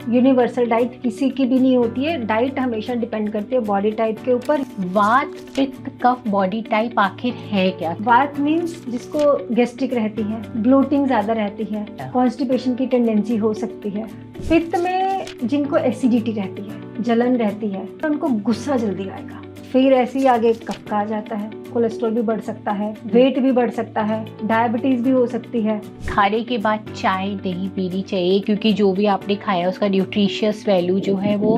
Universal diet किसी की भी नहीं होती है। डाइट हमेशा डिपेंड करती है बॉडी टाइप के ऊपर। वात, पित्त, कफ बॉडी टाइप आखिर है क्या? वात मीन्स जिसको गैस्ट्रिक रहती है, ब्लोटिंग ज़्यादा रहती है, कॉन्स्टिपेशन की टेंडेंसी हो सकती है। पित्त में जिनको एसिडिटी रहती है, जलन रहती है, तो उनको गुस्सा जल्दी आएगा। फिर ऐसे ही आगे कफ का आ जाता है, कोलेस्ट्रॉल भी बढ़ सकता है, वेट भी बढ़ सकता है, डायबिटीज भी हो सकती है। खाने के बाद चाय नहीं पीनी चाहिए, क्योंकि जो भी आपने खाया उसका न्यूट्रिशियस वैल्यू जो है वो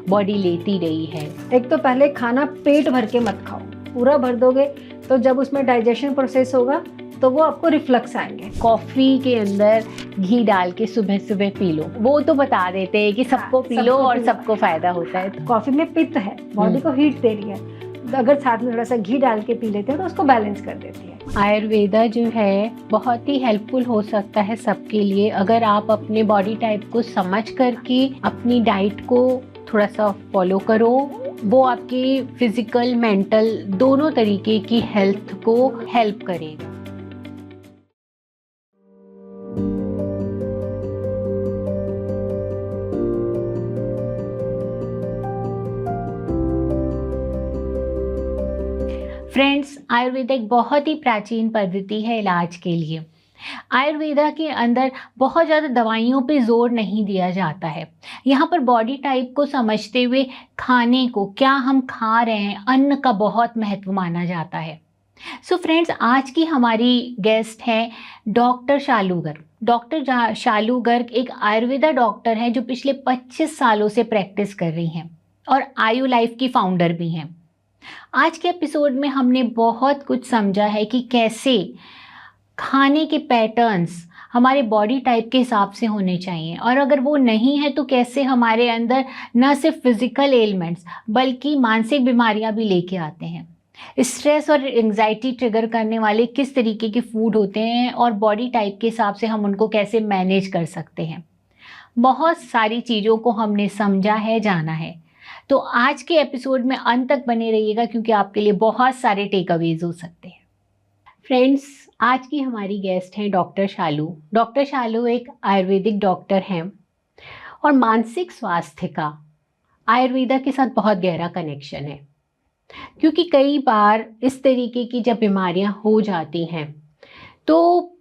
बॉडी लेती रही है। एक तो पहले खाना पेट भर के मत खाओ, पूरा भर दोगे तो जब उसमें डाइजेशन प्रोसेस होगा तो वो आपको रिफ्लक्स आएंगे। कॉफ़ी के अंदर घी डाल के सुबह सुबह पी लो, वो तो बता देते हैं कि सबको पी लो और सबको फायदा होता है। कॉफी में पित्त है, बॉडी को हीट दे रही है, तो अगर साथ में थोड़ा सा घी डाल के पी लेते हैं तो उसको बैलेंस कर देती है। आयुर्वेदा जो है बहुत ही हेल्पफुल हो सकता है सबके लिए, अगर आप अपने बॉडी टाइप को समझ करके अपनी डाइट को थोड़ा सा फॉलो करो। वो आपकी फिजिकल, मेंटल दोनों तरीके की हेल्थ को हेल्प करेगा। फ्रेंड्स, आयुर्वेद एक बहुत ही प्राचीन पद्धति है इलाज के लिए। आयुर्वेदा के अंदर बहुत ज़्यादा दवाइयों पे जोर नहीं दिया जाता है। यहाँ पर बॉडी टाइप को समझते हुए खाने को, क्या हम खा रहे हैं, अन्न का बहुत महत्व माना जाता है। सो फ्रेंड्स, आज की हमारी गेस्ट है डॉक्टर शालू गर्ग। डॉक्टर शालू गर्ग एक आयुर्वेदा डॉक्टर हैं जो पिछले 25 सालों से प्रैक्टिस कर रही हैं और आयु लाइफ की फाउंडर भी हैं। आज के एपिसोड में हमने बहुत कुछ समझा है कि कैसे खाने के पैटर्न्स हमारे बॉडी टाइप के हिसाब से होने चाहिए, और अगर वो नहीं है तो कैसे हमारे अंदर न सिर्फ फिजिकल एलिमेंट्स बल्कि मानसिक बीमारियां भी लेके आते हैं। स्ट्रेस और एंजाइटी ट्रिगर करने वाले किस तरीके के फूड होते हैं और बॉडी टाइप के हिसाब से हम उनको कैसे मैनेज कर सकते हैं। बहुत सारी चीज़ों को हमने समझा है, जाना है। तो आज के एपिसोड में अंत तक बने रहिएगा, क्योंकि आपके लिए बहुत सारे टेक अवेज हो सकते हैं। फ्रेंड्स, आज की हमारी गेस्ट हैं डॉक्टर शालू। डॉक्टर शालू एक आयुर्वेदिक डॉक्टर हैं और मानसिक स्वास्थ्य का आयुर्वेदा के साथ बहुत गहरा कनेक्शन है, क्योंकि कई बार इस तरीके की जब बीमारियां हो जाती हैं तो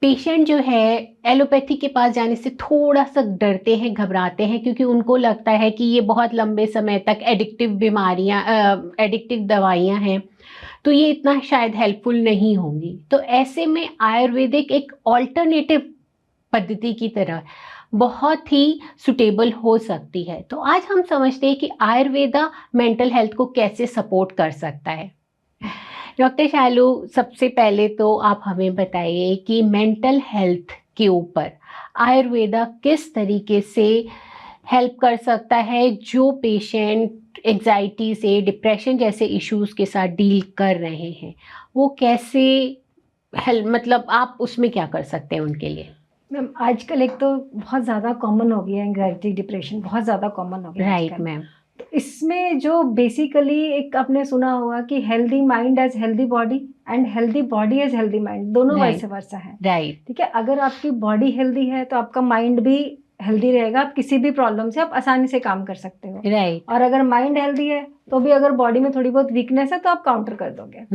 पेशेंट जो है एलोपैथी के पास जाने से थोड़ा सा डरते हैं, घबराते हैं, क्योंकि उनको लगता है कि ये बहुत लंबे समय तक एडिक्टिव दवाइयाँ हैं, तो ये इतना शायद हेल्पफुल नहीं होंगी। तो ऐसे में आयुर्वेदिक एक ऑल्टरनेटिव पद्धति की तरह बहुत ही सुटेबल हो सकती है। तो आज हम समझते हैं कि आयुर्वेदा मेंटल हेल्थ को कैसे सपोर्ट कर सकता है। डॉक्टर शालू, सबसे पहले तो आप हमें बताइए कि मेंटल हेल्थ के ऊपर आयुर्वेदा किस तरीके से हेल्प कर सकता है, जो पेशेंट एंजाइटी से, डिप्रेशन जैसे इश्यूज के साथ डील कर रहे हैं, वो कैसे हेल्प, मतलब आप उसमें क्या कर सकते हैं उनके लिए। मैम, आजकल एक तो बहुत ज़्यादा कॉमन हो गया है, एंग्जाइटी डिप्रेशन बहुत ज़्यादा कॉमन हो गया है। Right ma'am. तो इसमें जो बेसिकली एक आपने सुना होगा कि healthy mind as healthy body and healthy body as healthy mind, दोनों वैसे वर्सा है। राइट। ठीक है, अगर आपकी बॉडी हेल्दी है तो आपका माइंड भी हेल्दी रहेगा, आप किसी भी प्रॉब्लम से आप आसानी से काम कर सकते हो। राइट। और अगर माइंड हेल्दी है तो भी अगर बॉडी में थोड़ी बहुत वीकनेस है तो आप काउंटर कर दोगे।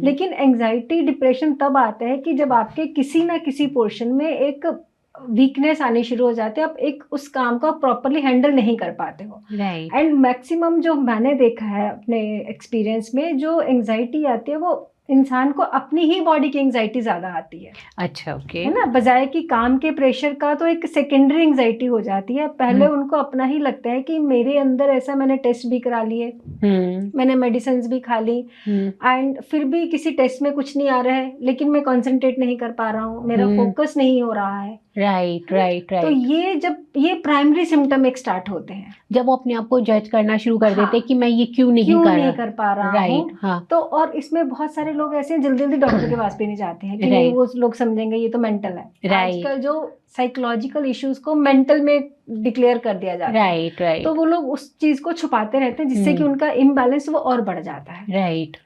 लेकिन एंजाइटी डिप्रेशन तब आता है कि जब आपके किसी ना किसी पोर्शन में एक वीकनेस आनी शुरू हो जाती है, आप एक उस काम को प्रॉपरली हैंडल नहीं कर पाते हो। राइट। एंड मैक्सिमम जो मैंने देखा है अपने एक्सपीरियंस में, जो एंजाइटी आती है वो इंसान को अपनी ही बॉडी की एंजाइटी ज्यादा आती है। अच्छा, ओके। है ना, बजाय कि काम के प्रेशर का, तो एक सेकेंडरी एंजाइटी हो जाती है। पहले उनको अपना ही लगता है कि मेरे अंदर ऐसा, मैंने टेस्ट भी करा लिए, मैंने मेडिसिन भी खा ली, एंड फिर भी किसी टेस्ट में कुछ नहीं आ रहा है, लेकिन मैं कंसंट्रेट नहीं कर पा रहा हूँ, मेरा फोकस नहीं हो रहा है। Right right right. तो ये जब ये प्राइमरी सिम्टम एक स्टार्ट होते हैं, जब वो अपने आप को जज करना शुरू कर देते हैं कि मैं ये क्यों नहीं कर पा रहा हूँ। हाँ। तो और इसमें बहुत सारे लोग ऐसे हैं जल्दी जल्दी डॉक्टर के पास भी नहीं जाते हैं कि नहीं, वो लोग समझेंगे ये तो मेंटल है। आजकल जो साइकोलॉजिकल इश्यूज को मेंटल में डिक्लेयर कर दिया जाता है। Right right. तो वो लोग उस चीज को छुपाते रहते हैं जिससे कि उनका इम्बैलेंस वो और बढ़ जाता है। राइट।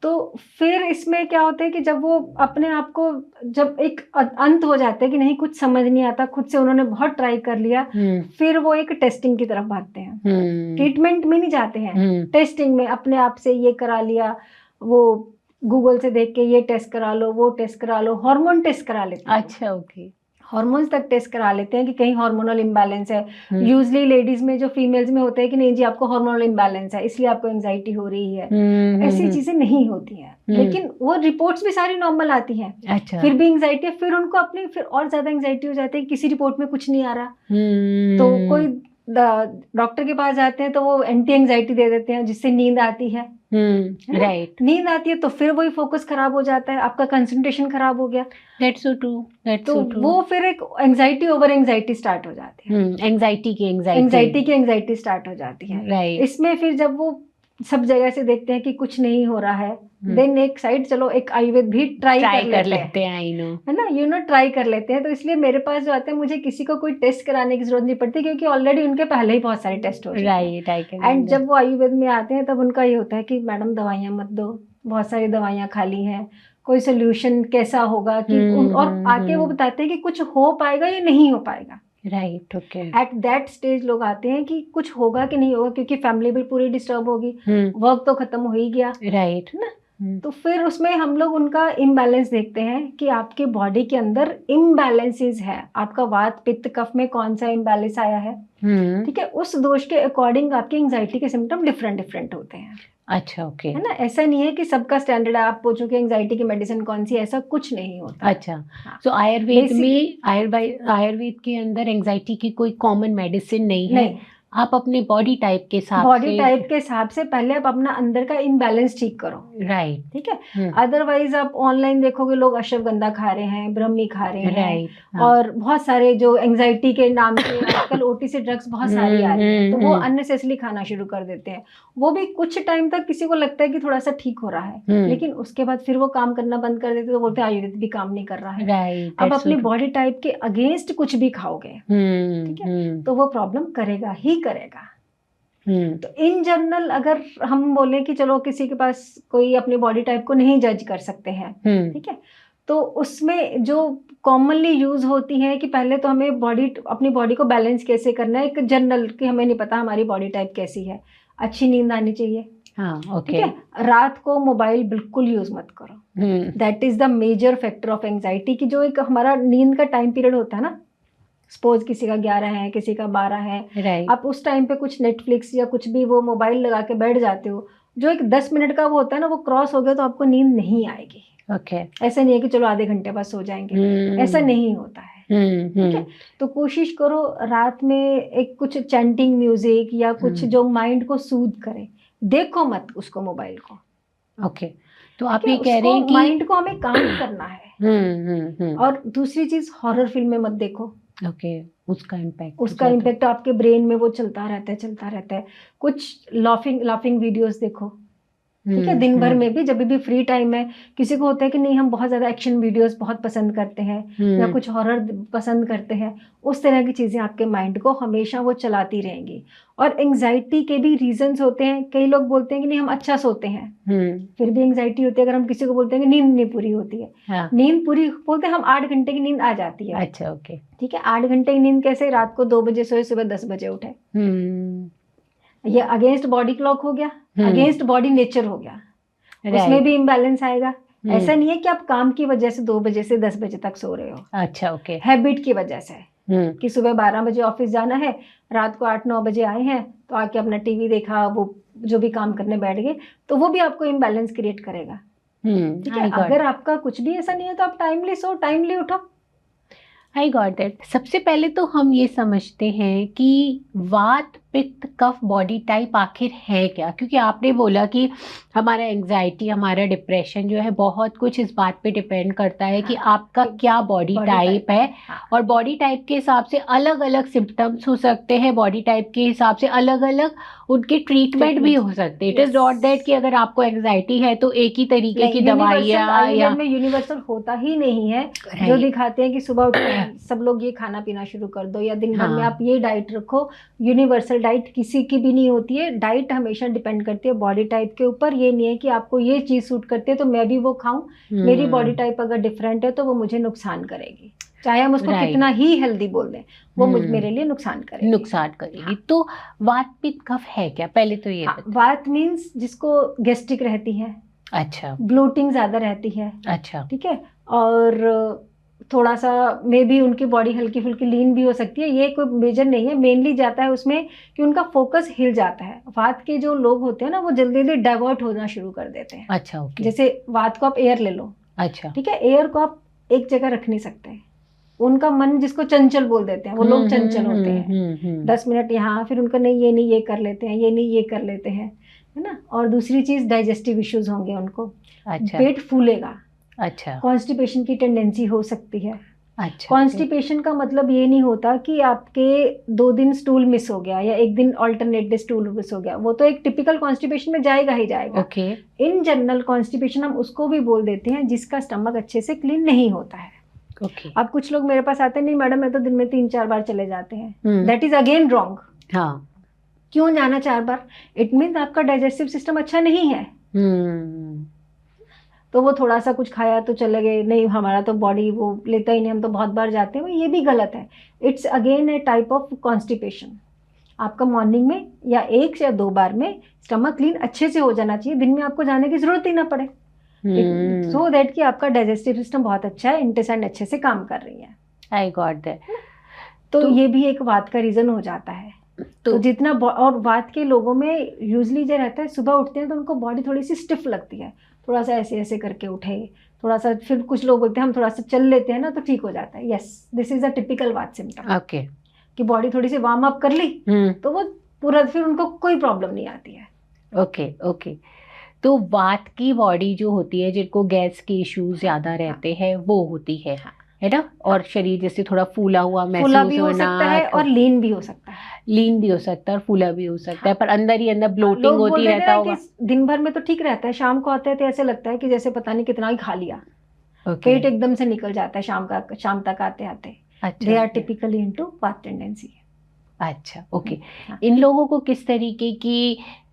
तो फिर इसमें क्या होता है कि जब वो अपने आप को, जब एक अंत हो जाता है कि नहीं कुछ समझ नहीं आता, खुद से उन्होंने बहुत ट्राई कर लिया, फिर वो एक टेस्टिंग की तरफ भागते हैं। ट्रीटमेंट में नहीं जाते हैं, टेस्टिंग में अपने आप से ये करा लिया, वो गूगल से देख के ये टेस्ट करा लो, वो टेस्ट करा लो, हार्मोन टेस्ट करा लेते हैं। अच्छा, ओके। हार्मोन्स तक टेस्ट करा लेते हैं कि कहीं हार्मोनल इम्बैलेंस है। यूजली लेडीज में जो फीमेल्स में होता है कि नहीं जी आपको हार्मोनल इम्बैलेंस है इसलिए आपको एंजाइटी हो रही है। ऐसी चीजें नहीं होती हैं, लेकिन वो रिपोर्ट्स भी सारी नॉर्मल आती हैं। अच्छा। फिर भी एंजाइटी है, फिर उनको अपनी फिर और ज्यादा एंजाइटी हो जाती है, किसी रिपोर्ट में कुछ नहीं आ रहा। तो कोई डॉक्टर के पास जाते हैं तो वो एंटी एंजाइटी दे देते हैं जिससे नींद आती है। राइट। नींद आती है तो फिर वही फोकस खराब हो जाता है, आपका कंसंट्रेशन खराब हो गया। That's so true. That's तो so true. वो फिर एक एंजाइटी ओवर एंजाइटी स्टार्ट हो जाती है। एंजाइटी की एंजाइटी स्टार्ट हो जाती है। राइट। इसमें फिर जब वो सब जगह से देखते हैं कि कुछ नहीं हो रहा है, देन एक साइड चलो एक आयुर्वेद भी ट्राई कर लेते हैं। आई नो, है ना, ट्राई कर लेते हैं। तो इसलिए मेरे पास जो आते हैं मुझे किसी को कोई टेस्ट कराने की जरूरत नहीं पड़ती क्योंकि ऑलरेडी उनके पहले ही बहुत सारे टेस्ट हो चुके हैं। राइट। एंड जब वो आयुर्वेद में आते हैं तब उनका ये होता है कि मैडम दवाइयाँ मत दो, बहुत सारी दवाइयाँ खाली हैं, कोई सोल्यूशन कैसा होगा कि और आके वो बताते हैं कि कुछ हो पाएगा या नहीं हो पाएगा। Right, okay. At that stage लोग आते हैं कि कुछ होगा कि नहीं होगा, क्योंकि फैमिली भी पूरी डिस्टर्ब होगी, वर्क तो खत्म हो ही गया। राइट ना, तो फिर उसमें हम लोग उनका इम्बैलेंस देखते हैं कि आपके बॉडी के अंदर इम्बैलेंसेस है, आपका वात पित्त कफ में कौन सा इम्बैलेंस आया है। ठीक है, उस दोष के अकॉर्डिंग आपकी एंजाइटी के सिम्टम डिफरेंट होते हैं। अच्छा, ओके। है ना, ऐसा नहीं है कि सबका स्टैंडर्ड है, आप पूछो कि एंजाइटी की मेडिसिन कौन सी, ऐसा कुछ नहीं होता। अच्छा। तो आयुर्वेद में आयुर्वेद के अंदर एंजाइटी की कोई कॉमन मेडिसिन नहीं है। आप अपने बॉडी टाइप के हिसाब से पहले आप अपना अंदर का इम्बैलेंस ठीक करो। राइट। ठीक है। अदरवाइज आप ऑनलाइन देखोगे लोग अश्वगंधा खा रहे हैं, ब्रह्मी खा रहे हैं, और बहुत सारे जो एंजाइटी के नाम से आजकल ओटीसी ड्रग्स बहुत सारी आ रही हैं, तो वो अननेसेसरी खाना शुरू कर देते हैं। वो भी कुछ टाइम तक किसी को लगता है कि थोड़ा सा ठीक हो रहा है, लेकिन उसके बाद फिर वो काम करना बंद कर देते, तो बोलते हैं आयुर्वेद भी काम नहीं कर रहा है। अब अपनी बॉडी टाइप के अगेंस्ट कुछ भी खाओगे, ठीक है, तो वो प्रॉब्लम करेगा ही करेगा। तो इन जनरल अगर हम बोले कि चलो किसी के पास कोई अपनी बॉडी टाइप को नहीं जज कर सकते हैं, ठीक है, तो उसमें जो कॉमनली यूज होती है कि पहले तो हमें अपनी बॉडी को बैलेंस कैसे करना है, एक जनरल कि हमें नहीं पता हमारी बॉडी टाइप कैसी है, अच्छी नींद आनी चाहिए। हाँ, ओके। ठीक है, रात को मोबाइल बिल्कुल यूज मत करो। That is the major factor of anxiety की जो एक हमारा नींद का टाइम पीरियड होता है ना, सपोज किसी का 11 है, किसी का 12 है, आप उस टाइम पे कुछ नेटफ्लिक्स या कुछ भी वो मोबाइल लगा के बैठ जाते हो, जो एक 10 मिनट का वो होता है ना, वो क्रॉस हो गया तो आपको नींद नहीं आएगी। ओके। ऐसा नहीं है कि चलो आधे घंटे बाद सो जाएंगे, ऐसा नहीं होता है। ठीक है, तो कोशिश करो रात में एक कुछ चैंटिंग म्यूजिक या कुछ जो माइंड को सूद करे, देखो मत उसको मोबाइल को। ओके, तो आप ये कह रहे हैं कि माइंड को हमें काम करना है। और दूसरी चीज, हॉरर फिल्में मत देखो। ओके, उसका इम्पैक्ट आपके ब्रेन में वो चलता रहता है। कुछ लाफिंग वीडियोस देखो। ठीक है, दिन भर में भी जब भी फ्री टाइम है, किसी को होता है कि नहीं हम बहुत ज्यादा एक्शन वीडियोस बहुत पसंद करते हैं या कुछ हॉरर पसंद करते हैं, उस तरह की चीजें आपके माइंड को हमेशा वो चलाती रहेंगी। और एंजाइटी के भी रीजंस होते हैं, कई लोग बोलते हैं कि नहीं हम अच्छा सोते हैं, फिर भी एंजाइटी होती है। अगर हम किसी को बोलते हैं कि नींद नहीं पूरी होती है, हाँ। नींद पूरी बोलते हैं हम 8 घंटे की नींद आ जाती है। अच्छा, ओके। ठीक है, 8 घंटे की नींद कैसे, रात को 2 बजे सोए, सुबह 10 बजे उठे, ये अगेंस्ट बॉडी क्लॉक हो गया, अगेंस्ट बॉडी नेचर हो गया, उसमें भी इम्बैलेंस आएगा। ऐसा नहीं है कि आप काम की वजह से 2 बजे से 10 बजे तक सो रहे हो। अच्छा, ओके। हैबिट की वजह से कि सुबह 12 बजे ऑफिस जाना है, रात को 8-9 बजे आए हैं, तो आके अपना टीवी देखा, वो जो भी काम करने बैठ गए, तो वो भी आपको इम्बैलेंस क्रिएट करेगा। ठीक है, अगर आपका कुछ भी ऐसा नहीं है तो आप टाइमली सो, टाइमली उठो। I got that. सबसे पहले तो हम ये समझते हैं कि वात पित्त कफ बॉडी टाइप आखिर है क्या? क्योंकि आपने बोला कि हमारा एंजाइटी, हमारा डिप्रेशन जो है बहुत कुछ इस बात पे डिपेंड करता है कि आपका क्या बॉडी टाइप है। और बॉडी टाइप के हिसाब से अलग अलग सिम्टम्स हो सकते हैं, बॉडी टाइप के हिसाब से अलग अलग उनके ट्रीटमेंट भी हो सकते हैं। इट इज नॉट दैट कि अगर आपको एंजाइटी है तो एक ही तरीके की दवाइयाँ या में यूनिवर्सल होता ही नहीं है। जो दिखाते हैं कि सुबह उठ के सब लोग ये खाना पीना शुरू कर दो या दिन भर में आप ये डाइट रखो, यूनिवर्सल डाइट किसी की भी नहीं होती है। डाइट हमेशा डिपेंड करती है बॉडी टाइप के ऊपर। ये नहीं है कि आपको ये चीज सूट करती है तो मैं भी वो खाऊं। मेरी बॉडी टाइप अगर डिफरेंट है तो वो मुझे नुकसान करेगी, चाहे हम उसको कितना ही हेल्दी बोल दें, वो मेरे लिए नुकसान करेगी। तो वात पित्त कफ है क्या? पहले तो ये वात मीन्स जिसको गैस्ट्रिक रहती है, अच्छा, ब्लोटिंग ज्यादा रहती है, अच्छा, ठीक है, और थोड़ा सा मे भी उनकी बॉडी हल्की फुल्की लीन भी हो सकती है। ये कोई मेजर नहीं है, मेनली जाता है उसमें कि उनका फोकस हिल जाता है। वात के जो लोग होते हैं ना वो जल्दी जल्दी डाइवर्ट होना शुरू कर देते हैं। अच्छा, ओके। जैसे वात को आप एयर ले लो, अच्छा, ठीक है, एयर को आप एक जगह रख नहीं सकते। उनका मन जिसको चंचल बोल देते हैं, वो लोग चंचल होते हैं। 10 मिनट यहाँ, फिर उनका नहीं ये कर लेते हैं, ये कर लेते हैं, है ना। और दूसरी चीज डाइजेस्टिव इश्यूज होंगे उनको, अच्छा, पेट फूलेगा, अच्छा, कॉन्स्टिपेशन की टेंडेंसी हो सकती है। अच्छा, कॉन्स्टिपेशन का मतलब ये नहीं होता कि आपके 2 दिन स्टूल मिस हो गया या 1 दिन ऑल्टरनेट डे स्टूल मिस हो गया, वो तो एक टिपिकल कॉन्स्टिपेशन में जाएगा ही जाएगा। ओके। इन जनरल कॉन्स्टिपेशन हम उसको भी बोल देते हैं जिसका स्टमक अच्छे से क्लीन नहीं होता है। ओके। अब कुछ लोग मेरे पास आते हैं, नहीं मैडम मैं तो दिन में 3-4 बार चले जाते हैं, दैट इज अगेन रॉन्ग। हाँ, क्यों जाना 4 बार? इट मीन्स आपका डाइजेस्टिव सिस्टम अच्छा नहीं है। तो वो थोड़ा सा कुछ खाया तो चले गए, नहीं हमारा तो बॉडी वो लेता ही नहीं, हम तो बहुत बार जाते हैं, ये भी गलत है। It's again A type of constipation. आपका मॉर्निंग में या 1 या 2 बार में स्टमक क्लीन अच्छे से हो जाना चाहिए, दिन में आपको जाने की जरूरत ही ना पड़े, सो दैट कि आपका डाइजेस्टिव सिस्टम बहुत अच्छा है, इंटेस्टाइन अच्छे से काम कर रही है। I got that. तो ये भी एक वात का रीजन हो जाता है। तो जितना और वात के लोगों में यूजली जो रहता है, सुबह उठते हैं तो उनको बॉडी थोड़ी सी स्टिफ लगती है, थोड़ा सा ऐसे ऐसे करके उठे, थोड़ा सा, फिर कुछ लोग बोलते हैं हम थोड़ा सा चल लेते हैं ना तो ठीक हो जाता है। Yes, this is a typical वात सिम्टम। ओके, कि बॉडी थोड़ी सी वार्म अप कर ली तो वो पूरा, फिर उनको कोई प्रॉब्लम नहीं आती है। Okay, okay. तो वात की बॉडी जो होती है, जिनको गैस के इश्यूज ज्यादा रहते हैं, वो होती है ना। और शरीर जैसे थोड़ा फूला हुआ महसूस फूला भी हो सकता है और लीन भी हो सकता है। लीन भी हो सकता है और फूला भी हो सकता है, पर अंदर ही अंदर ब्लोटिंग होती रहता होगा। दिन भर में तो ठीक रहता है, शाम को आते हैं तो ऐसे लगता है कि जैसे पता नहीं कितना ही खा लिया। पेट एकदम से निकल जाता है शाम तक आते आते। दे आर टिपिकली इनटू वात टेंडेंसी। अच्छा, ओके। इन लोगों को किस तरीके की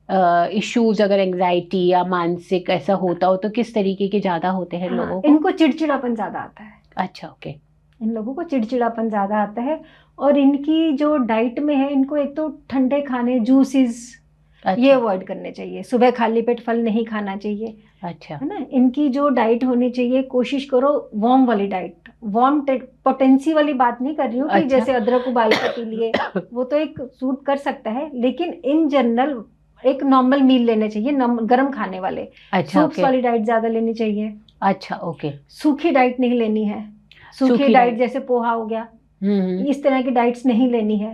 इश्यूज, अगर एंजाइटी या मानसिक ऐसा होता हो तो किस तरीके के ज्यादा होते हैं लोगों को? इनको चिड़चिड़ापन ज्यादा आता है। अच्छा, ओके। इन लोगों को चिड़चिड़ापन ज्यादा आता है। और इनकी जो डाइट में है, इनको एक तो ठंडे खाने, जूसेस, ये अवॉइड करने चाहिए। सुबह खाली पेट फल नहीं खाना चाहिए। अच्छा, है ना। इनकी जो डाइट होनी चाहिए, कोशिश करो वार्म वाली डाइट। वार्म पोटेंसी वाली बात नहीं कर रही हूँ कि जैसे अदरक उबाल के पी लिए, वो तो एक सूट कर सकता है, लेकिन इन जनरल एक नॉर्मल मील लेने चाहिए, गर्म खाने वाले। अच्छा, सूप्स वाली डाइट ज्यादा लेनी चाहिए। अच्छा, ओके। सूखी डाइट नहीं लेनी है। सूखी डाइट जैसे पोहा हो गया, इस तरह की डाइट्स नहीं लेनी है।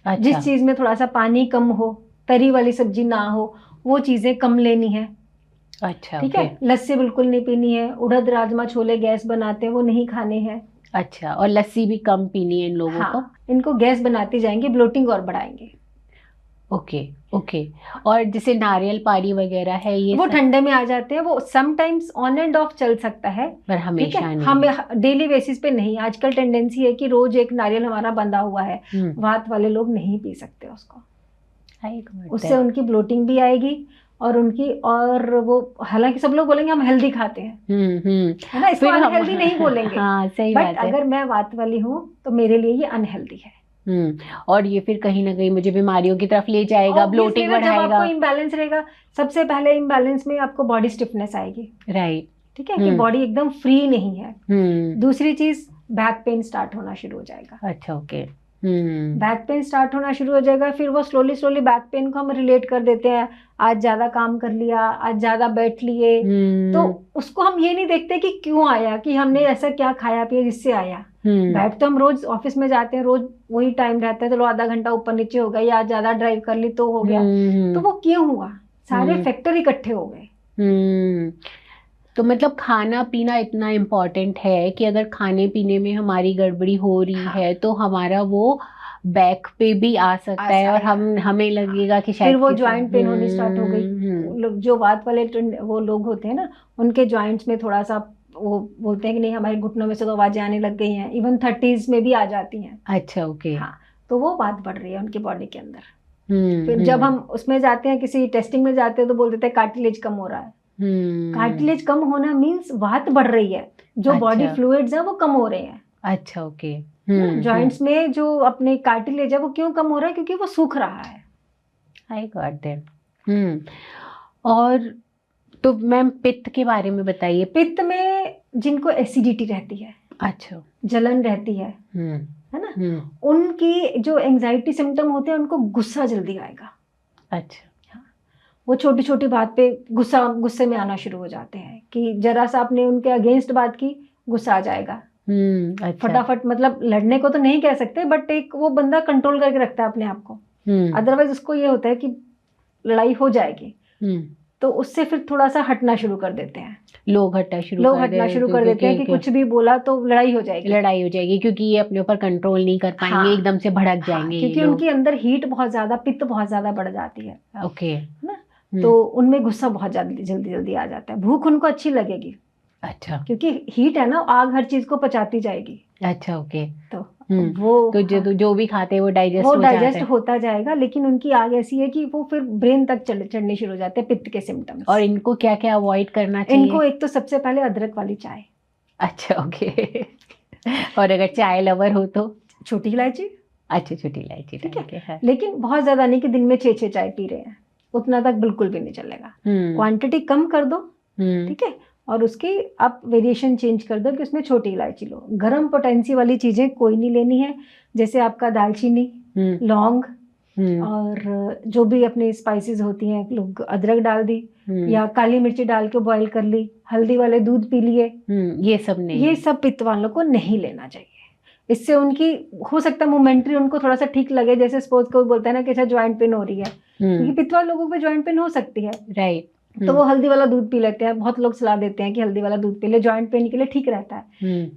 अच्छा। जिस चीज में थोड़ा सा पानी कम हो, तरी वाली सब्जी ना हो, वो चीजें कम लेनी है। अच्छा, ठीक है। लस्सी बिल्कुल नहीं पीनी है। उड़द राजमा छोले गैस बनाते हैं, वो नहीं खाने हैं। अच्छा, और लस्सी भी कम पीनी है इन लोगों को। इनको गैस बनाती जाएंगे, ब्लोटिंग और बढ़ाएंगे। Okay, okay. और जैसे नारियल पानी वगैरह है, ये वो ठंडे में आ जाते हैं, वो समटाइम्स ऑन एंड ऑफ चल सकता है, पर हमेशा नहीं। हमें डेली बेसिस पे नहीं। आजकल टेंडेंसी है कि रोज एक नारियल हमारा बंधा हुआ है, वात वाले लोग नहीं पी सकते उसको। उससे उनकी ब्लोटिंग भी आएगी और उनकी, और वो, हालांकि सब लोग बोलेंगे हम हेल्दी खाते हैं, है ना, इसको अनहेल्दी नहीं बोलेंगे। हाँ, सही बात है। बट अगर मैं वात वाली हूँ तो मेरे लिए ये अनहेल्दी है। और ये फिर कहीं ना कहीं मुझे बीमारियों की तरफ ले जाएगा, ब्लोटिंग बढ़ाएगा। जब आपको इम्बैलेंस रहेगा, सबसे पहले इम्बैलेंस में आपको बॉडी स्टिफनेस आएगी। राइट, ठीक है, कि बॉडी एकदम फ्री नहीं है। दूसरी चीज, बैक पेन स्टार्ट होना शुरू हो जाएगा। अच्छा, ओके। बैक पेन स्टार्ट होना शुरू हो जाएगा, फिर वो स्लोली बैक पेन को हम रिलेट कर देते हैं, आज ज्यादा काम कर लिया, आज ज्यादा बैठ लिए, तो उसको हम ये नहीं देखते कि क्यों आया, कि हमने ऐसा क्या खाया पिया जिससे आया। बैठ तो हम रोज ऑफिस में जाते हैं, रोज वही टाइम रहता है, चलो आधा घंटा ऊपर नीचे हो गया या ज्यादा ड्राइव कर ली तो हो गया। तो वो क्यों हुआ? सारे फैक्टर इकट्ठे हो गए। तो मतलब खाना पीना इतना इम्पोर्टेंट है कि अगर खाने पीने में हमारी गड़बड़ी हो रही है तो हमारा वो बैक पे भी आ सकता है और हमें लगेगा कि शायद फिर वो ज्वाइंट पेन होनी स्टार्ट हो गई। जो वात वाले वो लोग होते हैं ना, उनके ज्वाइंट्स में थोड़ा सा वो बोलते हैं कि नहीं हमारे घुटनों में से तो आवाजें आने लग गई हैं, इवन 30s में भी आ जाती हैं। अच्छा, ओके। हाँ, तो वो बात बढ़ रही है उनकी बॉडी के अंदर। फिर जब हम उसमें जाते हैं, किसी टेस्टिंग में जाते हैं, तो बोल देते हैं कार्टिलेज कम हो रहा है। कार्टिलेज कम होना मीन्स वात बढ़ रही है, जो बॉडी फ्लूइड्स हैं वो कम हो रहे हैं। अच्छा, ओके। जॉइंट्स में जो अपने कार्टिलेज है वो क्यों कम हो रहा है? क्योंकि वो सूख रहा है। I got that. और तो मैम पित्त के बारे में बताइए। पित्त में जिनको एसिडिटी रहती है, अच्छा, जलन रहती है ना, उनकी जो एंजाइटी सिम्टम होते हैं, उनको गुस्सा जल्दी आएगा। अच्छा। वो छोटी छोटी बात पे गुस्से में आना शुरू हो जाते हैं कि जरा सा आपने उनके अगेंस्ट बात की, गुस्सा आ जाएगा। अच्छा। फटाफट, मतलब लड़ने को तो नहीं कह सकते, बट एक वो बंदा कंट्रोल करके रखता है अपने आप को। अदरवाइज उसको ये होता है कि लड़ाई हो जाएगी, तो उससे फिर थोड़ा सा हटना शुरू कर देते हैं। लोग हटना शुरू कर देते हैं कि कुछ भी बोला तो लड़ाई हो जाएगी, क्योंकि ये अपने ऊपर कंट्रोल नहीं कर पाएंगे। एकदम से भड़क जाएंगे। क्योंकि उनके अंदर हीट बहुत ज्यादा, पित्त बहुत ज्यादा बढ़ जाती है। ओके ना, तो उनमें गुस्सा बहुत जल्दी आ जाता है। भूख उनको अच्छी लगेगी। अच्छा। क्योंकि हीट है ना, आग हर चीज को पचाती जाएगी। अच्छा, ओके। तो वो तो जो भी खाते हैं वो डाइजेस्ट होता जाएगा, लेकिन उनकी आग ऐसी है कि वो फिर ब्रेन तक चढ़ने शुरू हो जाते हैं पित्त के सिम्टम्स। और इनको क्या क्या अवॉइड करना चाहिए? इनको एक तो सबसे पहले अदरक वाली चाय। अच्छा, ओके। और अगर चाय लवर हो तो छोटी इलायची। अच्छा, छोटी इलायची, ठीक है। लेकिन बहुत ज्यादा नहीं कि दिन में 6 चाय पी रहे हैं, उतना तक बिल्कुल भी नहीं चलेगा। क्वांटिटी कम कर दो, ठीक है, और उसकी आप वेरिएशन चेंज कर दो कि उसमें छोटी इलायची लो। गरम पोटेंसी वाली चीजें कोई नहीं लेनी है, जैसे आपका दालचीनी, लौंग, और जो भी अपने स्पाइसेस होती हैं, लोग अदरक डाल दी या काली मिर्ची डाल के बॉईल कर ली, हल्दी वाले दूध पी लिए, ये सब पित्त वालों को नहीं लेना चाहिए। इससे उनकी हो सकता है मोमेंट्री उनको थोड़ा सा ठीक लगे, जैसे सपोज कोई बोलता है ना कि अच्छा ज्वाइंट पेन हो रही है, क्योंकि पित्त वाले लोगों को ज्वाइंट पेन हो सकती है, राइट। तो वो हल्दी वाला दूध पी लेते हैं। बहुत लोग सलाह देते हैं कि हल्दी वाला दूध पी ले, ज्वाइंट पेन के लिए ठीक रहता है।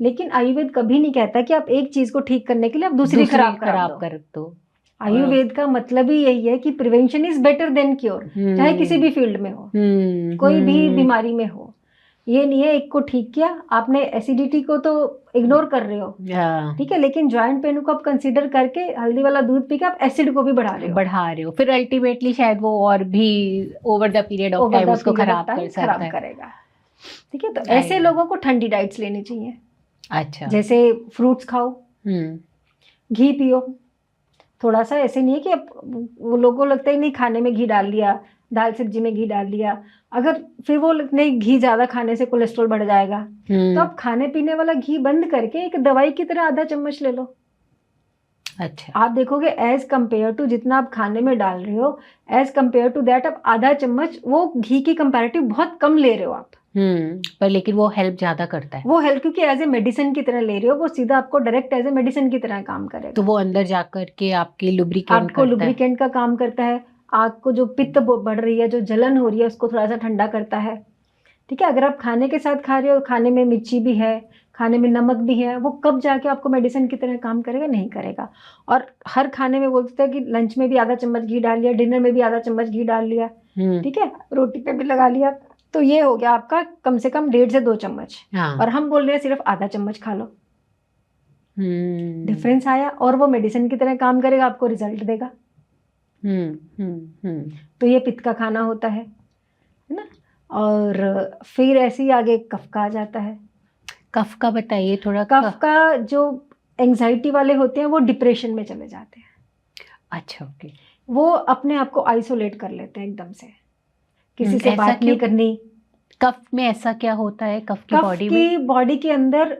लेकिन आयुर्वेद कभी नहीं कहता कि आप एक चीज को ठीक करने के लिए आप दूसरी खराब कर दो। आयुर्वेद का मतलब ही यही है कि prevention is better than cure, चाहे किसी भी फील्ड में हो, कोई भी बीमारी में हो। ये नहीं है एक को ठीक किया आपने, एसिडिटी को तो इग्नोर कर रहे हो, ठीक है, लेकिन ज्वाइंट पेन को आप कंसीडर करके हल्दी वाला दूध पी के आप एसिड को भी बढ़ा रहे हो, फिर अल्टीमेटली शायद वो और भी over the period of time उसको खराब करेगा। ठीक है, तो ऐसे लोगों को ठंडी डाइट्स लेनी चाहिए। अच्छा। जैसे फ्रूट्स खाओ, घी पियो थोड़ा सा। ऐसे नहीं है कि वो लोगों को लगता है नहीं खाने में घी डाल लिया, दाल सब्जी में घी डाल दिया, अगर फिर वो नहीं घी ज्यादा खाने से कोलेस्ट्रॉल बढ़ जाएगा, तो आप खाने पीने वाला घी बंद करके एक दवाई की तरह आधा चम्मच ले लो। अच्छा। आप देखोगे एज कंपेयर टू जितना आप खाने में डाल रहे हो, एज कंपेयर टू दैट आप आधा चम्मच वो घी की कंपैरेटिव बहुत कम ले रहे हो आप। पर लेकिन वो हेल्प ज्यादा करता है। वो हेल्प क्योंकि एज ए मेडिसिन की तरह ले रहे हो, वो सीधा आपको डायरेक्ट एज ए मेडिसिन की तरह काम करेगा। तो वो अंदर जाकर के आपकी लुब्रिकेंट का काम करता है। आग को जो पित्त बढ़ रही है, जो जलन हो रही है, उसको थोड़ा सा ठंडा करता है। ठीक है, अगर आप खाने के साथ खा रहे हो, खाने में मिर्ची भी है, खाने में नमक भी है, वो कब जाके आपको मेडिसिन की तरह काम करेगा? नहीं करेगा। और हर खाने में बोलते हैं कि लंच में भी आधा चम्मच घी डाल लिया, डिनर में भी आधा चम्मच घी डाल लिया, ठीक है, रोटी पे भी लगा लिया, तो ये हो गया आपका कम से कम 1.5 से 2 चम्मच। और हम बोल रहे हैं सिर्फ आधा चम्मच खा लो। डिफरेंस आया, और वो मेडिसिन की तरह काम करेगा, आपको रिजल्ट देगा। तो ये पित्त का खाना होता है ना। और फिर ऐसे ही आगे कफ का आ जाता है। कफ का बताइए थोड़ा। कफ का जो एंजाइटी वाले होते हैं वो डिप्रेशन में चले जाते हैं। अच्छा, ओके। वो अपने आप को आइसोलेट कर लेते हैं एकदम से, किसी से बात नहीं करनी। कफ में ऐसा क्या होता है? कफ की बॉडी के अंदर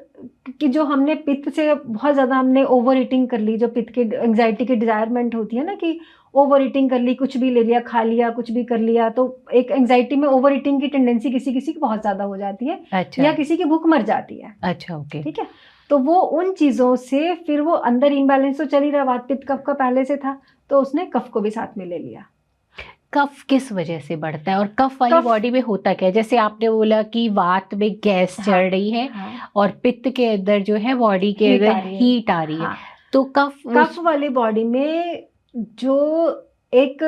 कि जो हमने पित्त से बहुत ज्यादा हमने ओवर ईटिंग कर ली, जो पित्त की एंजाइटी की डिजायरमेंट होती है ना, कि ओवर ईटिंग कर ली, कुछ भी ले लिया, खा लिया, कुछ भी कर लिया, तो एक एंजाइटी में ओवर ईटिंग की टेंडेंसी किसी किसी की बहुत ज्यादा हो जाती है। अच्छा। या किसी की भूख मर जाती है। अच्छा, ओके। ठीक है, तो वो उन चीज़ों से फिर वो अंदर इम्बैलेंस तो चल ही रहा, वात पित्त कफ का पहले से था, तो उसने कफ को भी साथ में ले लिया। कफ किस वजह से बढ़ता है और कफ वाली बॉडी में होता क्या है? जैसे आपने बोला कि वात में गैस चढ़ रही है और पित्त के अंदर जो है बॉडी के अंदर हीट आ रही है, तो कफ वाली बॉडी में जो एक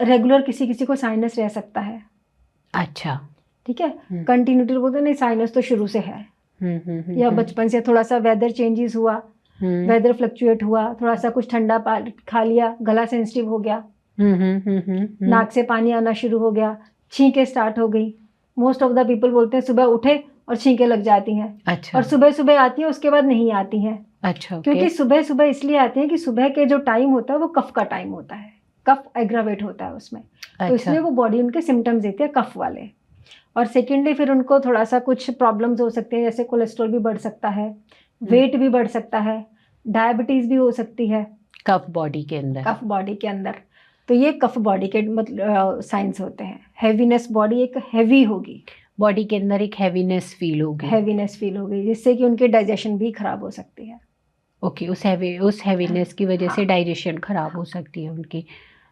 रेगुलर किसी को साइनस रह सकता है। अच्छा, ठीक है, कंटिन्यूटी बोलते नहीं, साइनस तो शुरू से है, या बचपन से थोड़ा सा वेदर चेंजेस हुआ, वेदर फ्लक्चुएट हुआ, थोड़ा सा कुछ ठंडा खा लिया, गला सेंसिटिव हो गया, नाक से पानी आना शुरू हो गया, छींके स्टार्ट हो गई। मोस्ट ऑफ द पीपल बोलते हैं सुबह उठे और छींके लग जाती हैं। अच्छा। और सुबह सुबह आती हैं, उसके बाद नहीं आती हैं। अच्छा, क्योंकि सुबह सुबह इसलिए आती हैं कि सुबह के जो टाइम होता है वो कफ का टाइम होता है, कफ एग्रावेट होता है उसमें। तो इसलिए वो बॉडी उनके सिम्टम्स देती है कफ वाले। और सेकेंडली फिर उनको थोड़ा सा कुछ प्रॉब्लम्स हो सकते हैं, जैसे कोलेस्ट्रॉल भी बढ़ सकता है, वेट भी बढ़ सकता है, डायबिटीज भी हो सकती है कफ बॉडी के अंदर। कफ बॉडी के अंदर। तो ये कफ बॉडी के मतलब साइंस होते हैं। हैवीनेस, बॉडी एक हैवी होगी, बॉडी के अंदर एक हैवीनेस फील होगी, जिससे कि उनके डाइजेशन भी खराब हो सकती है। ओके, उस हैवीनेस की वजह से डाइजेशन खराब हो सकती है उनकी।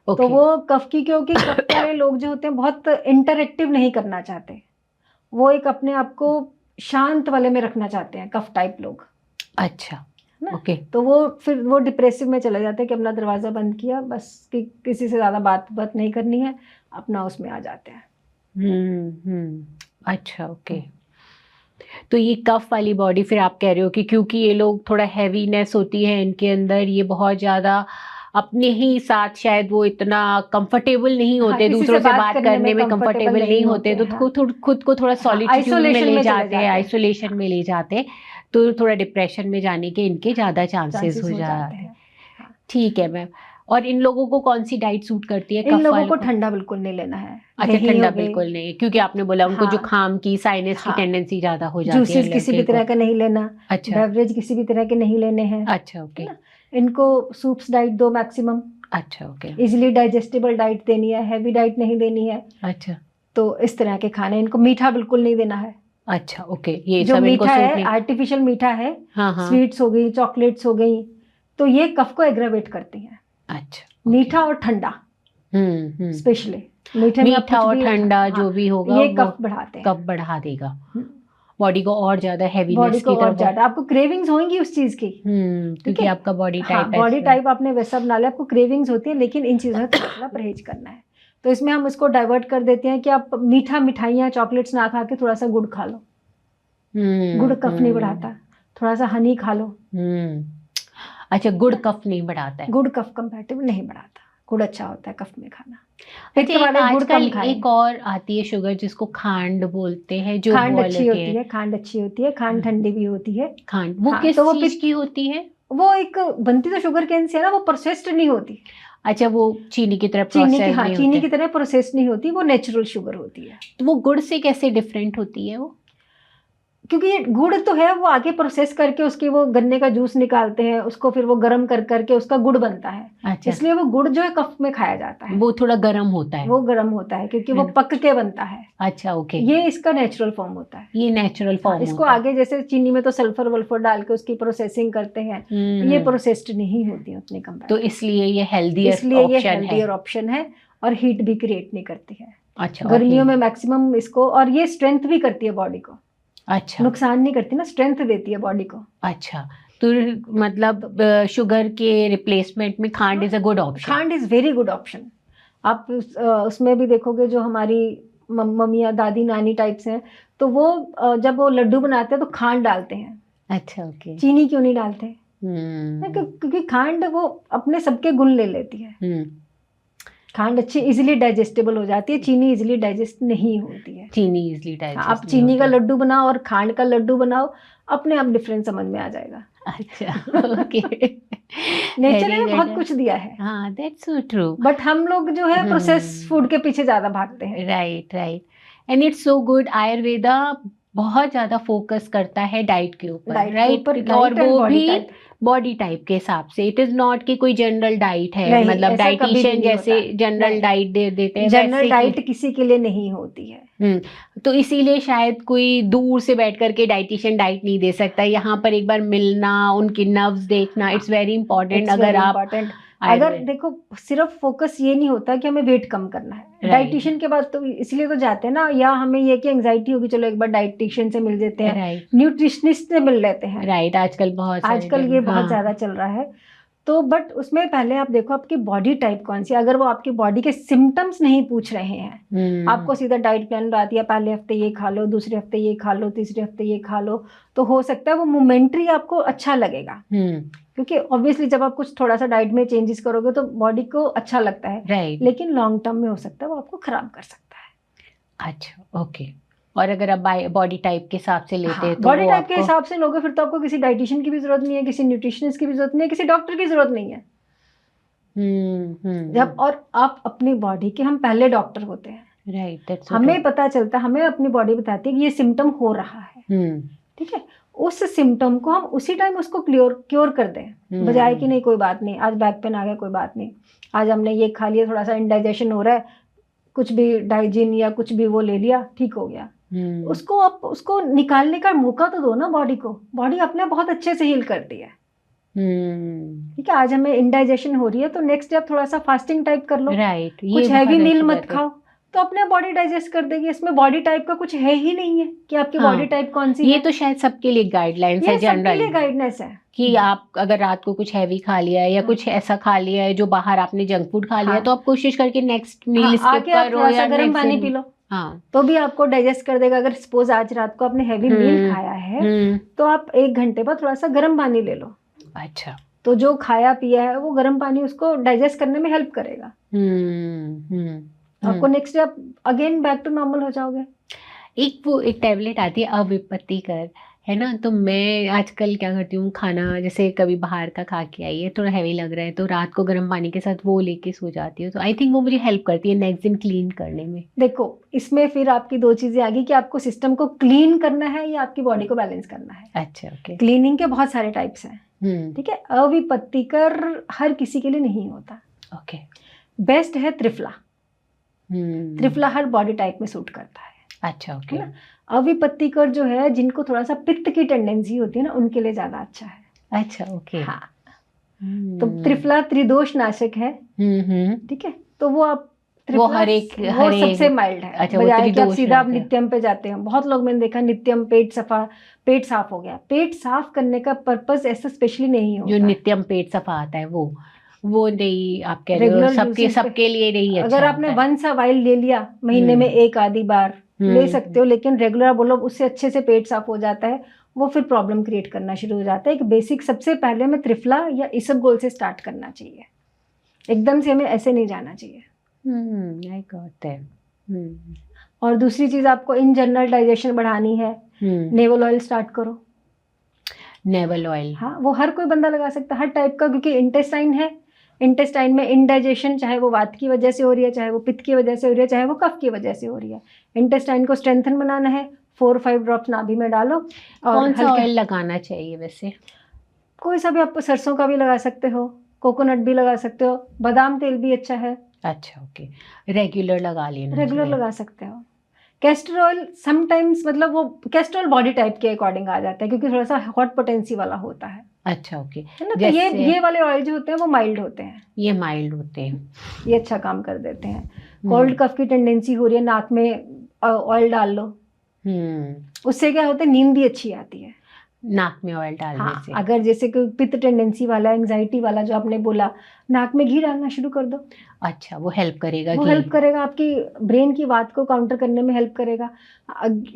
तो वो कफ की, क्योंकि कफ वाले लोग जो होते हैं बहुत इंटरैक्टिव नहीं करना चाहते, वो एक अपने आप को शांत वाले में रखना चाहते हैं कफ टाइप लोग। अच्छा, ओके। तो वो फिर वो डिप्रेसिव में चले जाते हैं कि अपना दरवाज़ा बंद किया, बस कि किसी से ज़्यादा बात नहीं करनी है, अपना उसमें आ जाते हैं। अच्छा, ओके। तो ये कफ वाली बॉडी फिर आप कह रहे हो कि क्योंकि ये लोग थोड़ा हैवीनेस होती है इनके अंदर, ये बहुत ज़्यादा अपने ही साथ शायद वो इतना कंफर्टेबल नहीं होते, दूसरों से बात करने में कंफर्टेबल नहीं होते, तो खुद को थोड़ा सॉलिट्यूड में ले जाते हैं, आइसोलेशन में ले जाते हैं, तो थोड़ा डिप्रेशन में जाने के इनके ज़्यादा चांसेस हो जाते हैं। ठीक है मैम। और इन लोगों को कौन सी डाइट सूट करती है? इन लोगों को ठंडा बिल्कुल नहीं लेना है। अच्छा, ठंडा बिल्कुल नहीं, क्योंकि आपने बोला उनको जुकाम की, साइनस की टेंडेंसी ज्यादा हो जाती है। जूसेस किसी भी तरह का नहीं लेना। अच्छा। बेवरेज किसी भी तरह के नहीं लेने हैं। अच्छा, ओके। इनको सूप्स डाइट दो मैक्सिमम। अच्छा, ओके। इजिली डाइजेस्टेबल डाइट देनी है, हैवी डाइट नहीं देनी है। अच्छा। तो इस तरह के खाने, इनको मीठा बिल्कुल नहीं देना है। अच्छा, ओके। ये जो मीठा है, आर्टिफिशियल मीठा है, स्वीट्स हो गई, चॉकलेट्स हो गई, तो ये कफ को एग्रावेट करती हैं। अच्छा। मीठा और ठंडा स्पेशली, मीठा और ठंडा जो भी होगा ये कफ बढ़ाते हैं, कफ बढ़ा देगा बॉडी को और ज्यादा हैवीनेस बॉडी को और ज्यादा। आपको क्रेविंग्स होंगी उस चीज की, क्योंकि आपका बॉडी टाइप बॉडी टाइप आपने वैसा बना लिया, आपको क्रेविंग्स होती है, लेकिन इन चीजों से थोड़ा परहेज करना है। तो इसमें हम इसको डाइवर्ट कर देते हैं कि आप मिठाइयाँ चॉकलेट्स ना खा के थोड़ा सा गुड़ खा लो। गुड़ कफ नहीं बढ़ाता। थोड़ा सा हनी खा लो। अच्छा, गुड़ कफ नहीं बढ़ाता है? गुड़ कफ कंपैरेटिव नहीं बढ़ाता, गुड़ अच्छा होता है कफ में खाना। आजकल एक और आती है शुगर जिसको खांड बोलते हैं, जो खांड अच्छी होती है, खांड ठंडी भी होती है। खांड वो किस चीज की होती है? वो एक बनती तो शुगर केन से है ना, वो प्रोसेस्ड नहीं होती। अच्छा, वो चीनी की तरह चीनी की तरह प्रोसेस्ड नहीं होती, वो नेचुरल शुगर होती है। तो वो गुड़ से कैसे डिफरेंट होती है वो? क्योंकि ये गुड़ तो है, वो आगे प्रोसेस करके उसकी वो गन्ने का जूस निकालते हैं, उसको फिर वो गर्म करके उसका गुड़ बनता है। अच्छा। इसलिए वो गुड़ जो है कफ में खाया जाता है। वो थोड़ा गर्म होता है। वो गर्म होता है क्योंकि वो पक के बनता है। अच्छा, ओके। ये इसका नेचुरल फॉर्म होता है। ये नेचुरल फॉर्म इसको आगे जैसे चीनी में तो सल्फर वल्फर डाल के उसकी प्रोसेसिंग करते हैं, ये प्रोसेस्ड नहीं होती है उतनी कम। तो इसलिए ये हेल्दियर ऑप्शन है और हीट भी क्रिएट नहीं करती है। अच्छा। गर्मियों में मैक्सिमम इसको, और ये स्ट्रेंथ भी करती है बॉडी को। अच्छा। नुकसान नहीं करती ना, स्ट्रेंथ देती है बॉडी को। अच्छा, तो मतलब शुगर के रिप्लेसमेंट में खांड इज अ गुड ऑप्शन। खांड इज वेरी गुड ऑप्शन। आप उसमें भी देखोगे जो हमारी मम्मियाँ, दादी, नानी टाइप्स हैं, तो वो जब वो लड्डू बनाते हैं तो खांड डालते हैं। अच्छा, ओके। चीनी क्यों नहीं डालते? क्योंकि खांड वो अपने सबके गुण ले लेती है। खांड अच्छी इजीली डाइजेस्टेबल हो जाती है, चीनी इजीली डाइजेस्ट नहीं होती है। चीनी इजीली डाइजेस्ट। आप चीनी का लड्डू बनाओ और खांड का लड्डू बनाओ, अपने आप डिफरेंस समझ में आ जाएगा। अच्छा, ओके। नेचर ने बहुत कुछ दिया है। हाँ, दैट्स सो ट्रू। बट हम लोग जो है प्रोसेस फूड के पीछे ज्यादा भागते हैं। Right. And it's so good. Ayurveda बहुत ज्यादा फोकस करता है डाइट के ऊपर, राइट? और बॉडी टाइप के हिसाब से, इट इज नॉट कि कोई जनरल डाइट है, नहीं, मतलब ऐसा कभी भी डाइटिशियन नहीं जैसे होता। जनरल नहीं। डाइट दे देते हैं जनरल वैसे डाइट किसी के लिए नहीं होती है। तो इसीलिए शायद कोई दूर से बैठ करके डाइटिशियन डाइट नहीं दे सकता, यहाँ पर एक बार मिलना, उनकी नर्व्स देखना, इट्स वेरी इंपॉर्टेंट। इट्स अगर वेरी आप इंपॉर्टेंट। अगर देखो सिर्फ फोकस ये नहीं होता कि हमें वेट कम करना है, Right. डाइटिशियन के बाद तो इसलिए तो जाते हैं ना, या हमें ये कि एंजाइटी होगी चलो एक बार डाइटिशियन से मिल लेते हैं, राइट न्यूट्रिशनिस्ट से मिल लेते हैं। राइट, आजकल बहुत सारे आजकल ये बहुत ज्यादा चल रहा है। तो बट उसमें पहले आप देखो आपकी बॉडी टाइप कौन सी है। अगर वो आपकी बॉडी के सिम्टम्स नहीं पूछ रहे हैं, आपको सीधा डाइट प्लान बता दिया, पहले हफ्ते ये खा लो, दूसरे हफ्ते ये खा लो, तीसरे हफ्ते ये खा लो, तो हो सकता है वो मोमेंट्री आपको अच्छा लगेगा, क्योंकि ऑब्वियसली जब आप कुछ थोड़ा सा डाइट में चेंजेस करोगे तो बॉडी को अच्छा लगता है, राइट, लेकिन लॉन्ग टर्म में हो सकता है वो आपको खराब कर सकता है। अच्छा ओके। और अगर आप बॉडी टाइप के हिसाब से लेते हैं तो बॉडी वो टाइप के आपको हिसाब से लोगे फिर तो आपको किसी डाइटिशियन की भी जरूरत नहीं है, किसी न्यूट्रिशनिस्ट की भी जरूरत नहीं है, किसी डॉक्टर की जरूरत नहीं है। जब और आप अपनी बॉडी के हम पहले डॉक्टर होते हैं, राइट, हमें पता चलता है, हमें अपनी बॉडी बताती है कि ये सिम्टम हो रहा है, ठीक है, उस सिम्टम को हम उसी टाइम उसको क्योर कर दें, बजाय कि नहीं कोई बात नहीं, आज बैक पेन आ गया कोई बात नहीं, आज हमने ये खा लिया, थोड़ा सा इंडाइजेशन हो रहा है, कुछ भी डाइजिन या कुछ भी वो ले लिया, ठीक हो गया। उसको आप उसको निकालने का मौका तो दो ना बॉडी को, बॉडी अपने बहुत अच्छे से हील करती है। ठीक है, आज हमें इंडाइजेशन हो रही है तो नेक्स्ट डे आप थोड़ा सा फास्टिंग टाइप कर लो, राइट, कुछ हैवी मील मत खाओ, तो अपने बॉडी डाइजेस्ट कर देगी। इसमें बॉडी टाइप का कुछ है ही नहीं है कि आपकी बॉडी टाइप कौन सी ये है। तो शायद सबके लिए गाइडलाइंस है, सबके लिए गाइडनेस है कि आप अगर रात को कुछ हैवी खा लिया है या कुछ ऐसा खा लिया है जो बाहर आपने जंक फूड खा लिया है, तो आप कोशिश करके नेक्स्ट मील स्किप करो या गर्म पानी पी लो, तो भी आपको डाइजेस्ट कर देगा। अगर सपोज आज रात को आपने हैवी मील खाया है तो आप 1 घंटे बाद थोड़ा सा गर्म पानी ले लो। अच्छा, तो जो खाया पिया है वो गर्म पानी उसको डाइजेस्ट करने में हेल्प करेगा। आपको नेक्स्ट डे आप अगेन बैक टू नॉर्मल हो जाओगे। एक टैबलेट आती है अविपत्तिकर, है ना, तो मैं आजकल क्या करती हूँ, खाना जैसे कभी बाहर का खा के आई है, थोड़ा हैवी लग रहा है, तो रात को गर्म पानी के साथ वो लेके सो जाती हूँ, तो आई थिंक वो मुझे हेल्प करती है नेक्स्ट दिन क्लीन करने में। देखो इसमें फिर आपकी 2 चीजें आ गई कि आपको सिस्टम को क्लीन करना है या आपकी बॉडी को बैलेंस करना है। अच्छा, ओके। क्लीनिंग के बहुत सारे टाइप्स हैं, ठीक है, अविपत्तिकर हर किसी के लिए नहीं होता। ओके, बेस्ट है त्रिफला। त्रिफला हर बॉडी टाइप में सूट करता है। अच्छा, ओके। है ना, अविपत्तिकर जो है जिनको थोड़ा सा पित्त की टेंडेंसी होती है ना, उनके लिए ज्यादा अच्छा है। अच्छा, ओके। हाँ, तो त्रिफला त्रिदोष नाशक है, ठीक है, तो वो आप वो हर एक सबसे माइल्ड है। अच्छा, बजाय कि आप सीधा आप नित्यम पे जाते हैं। बहुत लोग मैंने देखा नित्यम पेट साफ हो गया। पेट साफ करने का पर्पस ऐसा स्पेशली नहीं होता। जो नित्यम पेट सफा आता है वो नहीं, आप कह रहे हो सबके लिए नहीं अच्छा। अगर आपने वंस अ वाइल ले लिया, महीने में एक आधी बार ले सकते हो, लेकिन रेगुलर बोलो उससे अच्छे से पेट साफ हो जाता है, वो फिर प्रॉब्लम क्रिएट करना शुरू हो जाता है। एक बेसिक सबसे पहले में त्रिफला या इसबगोल से स्टार्ट करना चाहिए, एकदम से हमें ऐसे नहीं जाना चाहिए। I got that. और दूसरी चीज, आपको इन जनरल डाइजेशन बढ़ानी है, नेवल ऑयल स्टार्ट करो। नेवल ऑयल, हाँ, वो हर कोई बंदा लगा सकता है, हर टाइप का, क्योंकि इंटेस्टाइन है, इंटेस्टाइन में इंडाइजेशन चाहे वो वात की वजह से हो रही है, चाहे वो पित्त की वजह से हो रही है, चाहे वो कफ की वजह से हो रही है, इंटेस्टाइन को स्ट्रेंथन बनाना है। 4-5 ड्रॉप्स नाभि में डालो। और कौन सा ऑयल लगाना चाहिए वैसे? कोई सा भी, आप सरसों का भी लगा सकते हो, कोकोनट भी लगा सकते हो, बादाम तेल भी अच्छा है। अच्छा, ओके, रेगुलर लगा लेना, रेगुलर लगा सकते हो। कैस्टर ऑयल समटाइम्स, मतलब वो कैस्टर ऑयल बॉडी टाइप के अकॉर्डिंग आ जाता है, क्योंकि थोड़ा सा हॉट पोटेंसी वाला होता है। अच्छा, ओके, है ना, तो ये वाले ऑयल जो होते हैं वो माइल्ड होते हैं। ये माइल्ड होते हैं, ये अच्छा काम कर देते हैं। कोल्ड कफ की टेंडेंसी हो रही है, नाक में ऑयल डाल लो, उससे क्या होता है, नींद भी अच्छी आती है नाक में ऑयल डालने से। अगर जैसे कोई पित्त टेंडेंसी वाला, एंजाइटी वाला, जो आपने बोला, नाक में घी डालना शुरू कर दो। अच्छा, वो हेल्प करेगा? वो हेल्प करेगा, आपकी ब्रेन की बात को काउंटर करने में हेल्प करेगा।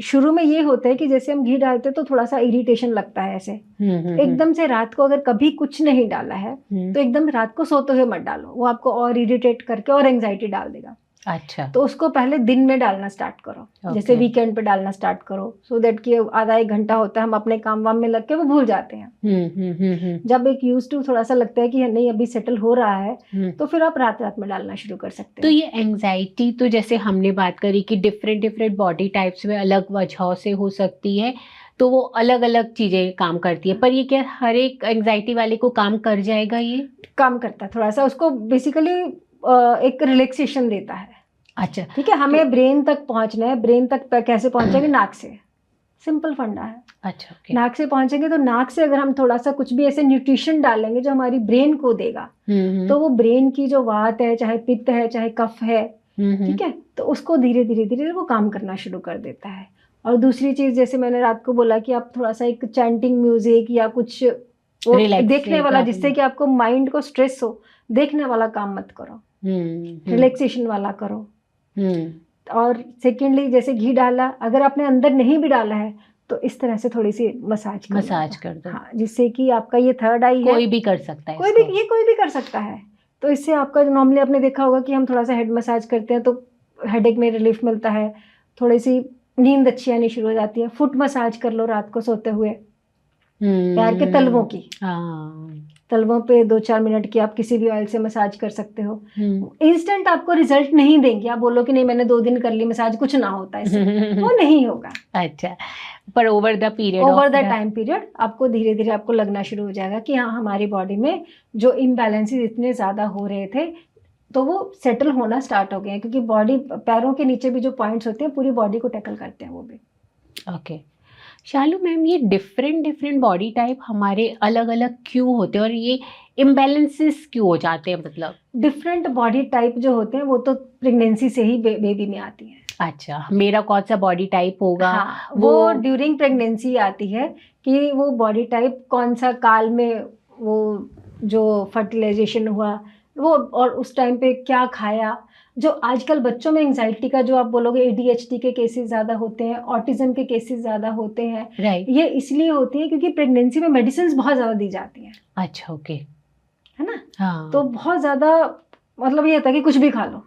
शुरू में ये होता है कि जैसे हम घी डालते हैं तो थोड़ा सा इरिटेशन लगता है ऐसे, एकदम से रात को अगर कभी कुछ नहीं डाला है तो एकदम रात को सोते हुए मत डालो, वो आपको और इरिटेट करके और एंजाइटी डाल देगा। अच्छा, तो उसको पहले दिन में डालना स्टार्ट करो। जैसे वीकेंड पे डालना स्टार्ट करो, सो दैट कि आधा 1 घंटा होता है, हम अपने काम वाम में लग के वो भूल जाते हैं। जब एक यूज टू थोड़ा सा लगता है कि नहीं अभी सेटल हो रहा है, तो फिर आप रात में डालना शुरू कर सकते हो। तो ये एंजाइटी तो जैसे हमने बात करी कि डिफरेंट बॉडी टाइप्स में अलग वजहों से हो सकती है, तो वो अलग अलग चीजें काम करती है, पर ये क्या हर एक एंजाइटी वाले को काम कर जाएगा? ये काम करता है थोड़ा सा, उसको बेसिकली एक रिलैक्सेशन देता है। अच्छा, ठीक है, हमें ब्रेन तक पहुंचना है, ब्रेन तक कैसे पहुंचेंगे? नाक से, सिंपल फंडा है। अच्छा, ओके। नाक से पहुंचेंगे तो नाक से अगर हम थोड़ा सा कुछ भी ऐसे न्यूट्रिशन डालेंगे जो हमारी ब्रेन को देगा, तो वो ब्रेन की जो वात है, चाहे पित्त है, चाहे कफ है, ठीक है, तो उसको धीरे धीरे धीरे वो काम करना शुरू कर देता है। और दूसरी चीज, जैसे मैंने रात को बोला कि आप थोड़ा सा एक चैंटिंग म्यूजिक या कुछ वो देखने वाला, जिससे कि आपको माइंड को स्ट्रेस हो, देखने वाला काम मत करो, रिलैक्सेशन वाला करो। और सेकेंडली, जैसे घी डाला, अगर आपने अंदर नहीं भी डाला है तो इस तरह से थोड़ी सी मसाज कर दो। हाँ, जिससे कि आपका ये थर्ड आई है, कोई भी कर सकता है, कोई भी कर सकता है। तो इससे आपका, जो नॉर्मली आपने देखा होगा कि हम थोड़ा सा हेड मसाज करते हैं तो हेडेक में रिलीफ मिलता है, थोड़ी सी नींद अच्छी आनी शुरू हो जाती है। फुट मसाज कर लो रात को सोते हुए, पैर के तलवों की, तलवों पे 2-4 मिनट की आप किसी भी ऑयल से मसाज कर सकते हो। इंस्टेंट आपको रिजल्ट नहीं देंगे, आप बोलो कि नहीं मैंने 2 दिन कर ली मसाज, कुछ ना होता इससे, वो नहीं होगा। अच्छा, पर ओवर द टाइम पीरियड आपको धीरे धीरे आपको लगना शुरू हो जाएगा कि हाँ, हमारी बॉडी में जो इम्बैलेंसेस इतने ज्यादा हो रहे थे तो वो सेटल होना स्टार्ट हो गए हैं, क्योंकि बॉडी, पैरों के नीचे भी जो पॉइंट्स होते हैं पूरी बॉडी को टैकल करते हैं वो भी। ओके शालू मैम, ये डिफरेंट बॉडी टाइप हमारे अलग अलग क्यों होते हैं और ये इम्बैलेंसेस क्यों हो जाते हैं? मतलब डिफरेंट बॉडी टाइप जो होते हैं वो तो प्रेगनेंसी से ही बेबी में आती है। अच्छा, मेरा कौन सा बॉडी टाइप होगा? हाँ, वो ड्यूरिंग प्रेगनेंसी आती है कि वो बॉडी टाइप कौन सा काल में, वो जो फर्टिलाइजेशन हुआ वो, और उस टाइम पे क्या खाया। जो आजकल बच्चों में एंजाइटी का, जो आप बोलोगे ADHD के केसेस ज़्यादा होते हैं, ऑटिज्म के केसेस ज़्यादा होते हैं, राइट, ये इसलिए होती है क्योंकि प्रेगनेंसी में मेडिसिन बहुत ज़्यादा दी जाती हैं। अच्छा, ओके, है ना? हाँ, तो बहुत ज़्यादा, मतलब ये होता है कि कुछ भी खा लो,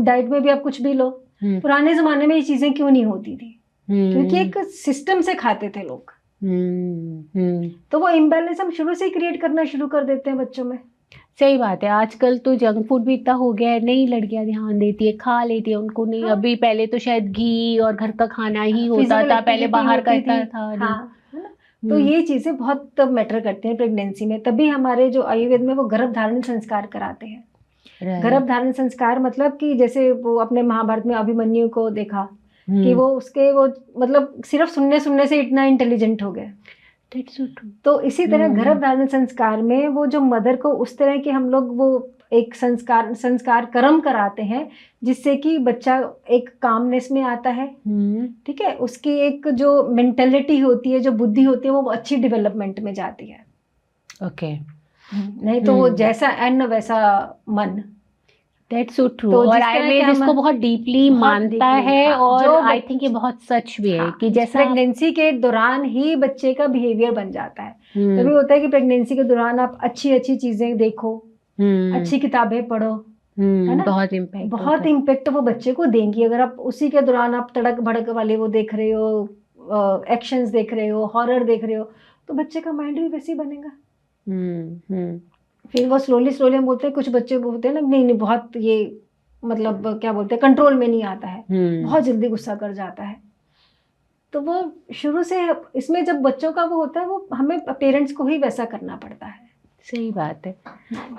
डाइट में भी आप कुछ भी लो। पुराने ज़माने में ये चीज़ें क्यों नहीं होती थी? क्योंकि एक सिस्टम से खाते थे लोग। तो वो इम्बैलेंस हम शुरू से ही क्रिएट करना शुरू कर देते हैं बच्चों में। सही बात है, आजकल तो जंक फूड भी इतना हो गया है, नई लड़कियां ध्यान देती है, खा लेती है, उनको नहीं। हाँ। अभी पहले तो शायद घी और घर का खाना ही होता था, पहले बाहर करता था। हाँ, है ना? तो ये चीजें बहुत मैटर करती हैं प्रेगनेंसी में। तभी हमारे जो आयुर्वेद में वो गर्भधारण संस्कार कराते हैं। गर्भधारण संस्कार मतलब कि जैसे वो अपने महाभारत में अभिमन्यु को देखा कि वो उसके वो मतलब सिर्फ सुनने से इतना इंटेलिजेंट हो गए। तो इसी तरह गर्भधारण संस्कार में वो जो मदर को उस तरह के हम लोग वो एक संस्कार कर्म कराते हैं जिससे कि बच्चा एक कामनेस में आता है। ठीक है, उसकी एक जो मेंटेलिटी होती है, जो बुद्धि होती है, वो अच्छी डेवलपमेंट में जाती है। ओके, नहीं तो वो जैसा अन्न वैसा मन। That's so true। और आयुर्वेद इसको बहुत डीपली मानता है। हाँ, और आई थिंक ये बहुत सच भी है। हाँ, कि जैसा प्रेगनेंसी के दौरान ही बच्चे का बिहेवियर बन जाता है। तभी होता है कि प्रेगनेंसी के दौरान आप अच्छी चीजें देखो, अच्छी किताबें पढ़ो, है ना? बहुत इम्पैक्ट वो बच्चे को देंगी। अगर आप उसी के दौरान आप तड़क भड़क वाले वो देख रहे हो, एक्शंस देख रहे हो, हॉरर देख रहे हो, तो बच्चे का माइंड भी वैसे ही बनेगा। फिर वो स्लोली हम बोलते हैं, कुछ बच्चे होते हैं ना, नहीं बहुत ये मतलब क्या बोलते हैं, कंट्रोल में नहीं आता है, बहुत जल्दी गुस्सा कर जाता है। तो वो शुरू से इसमें जब बच्चों का वो होता है, वो हमें पेरेंट्स को ही वैसा करना पड़ता है। सही बात है।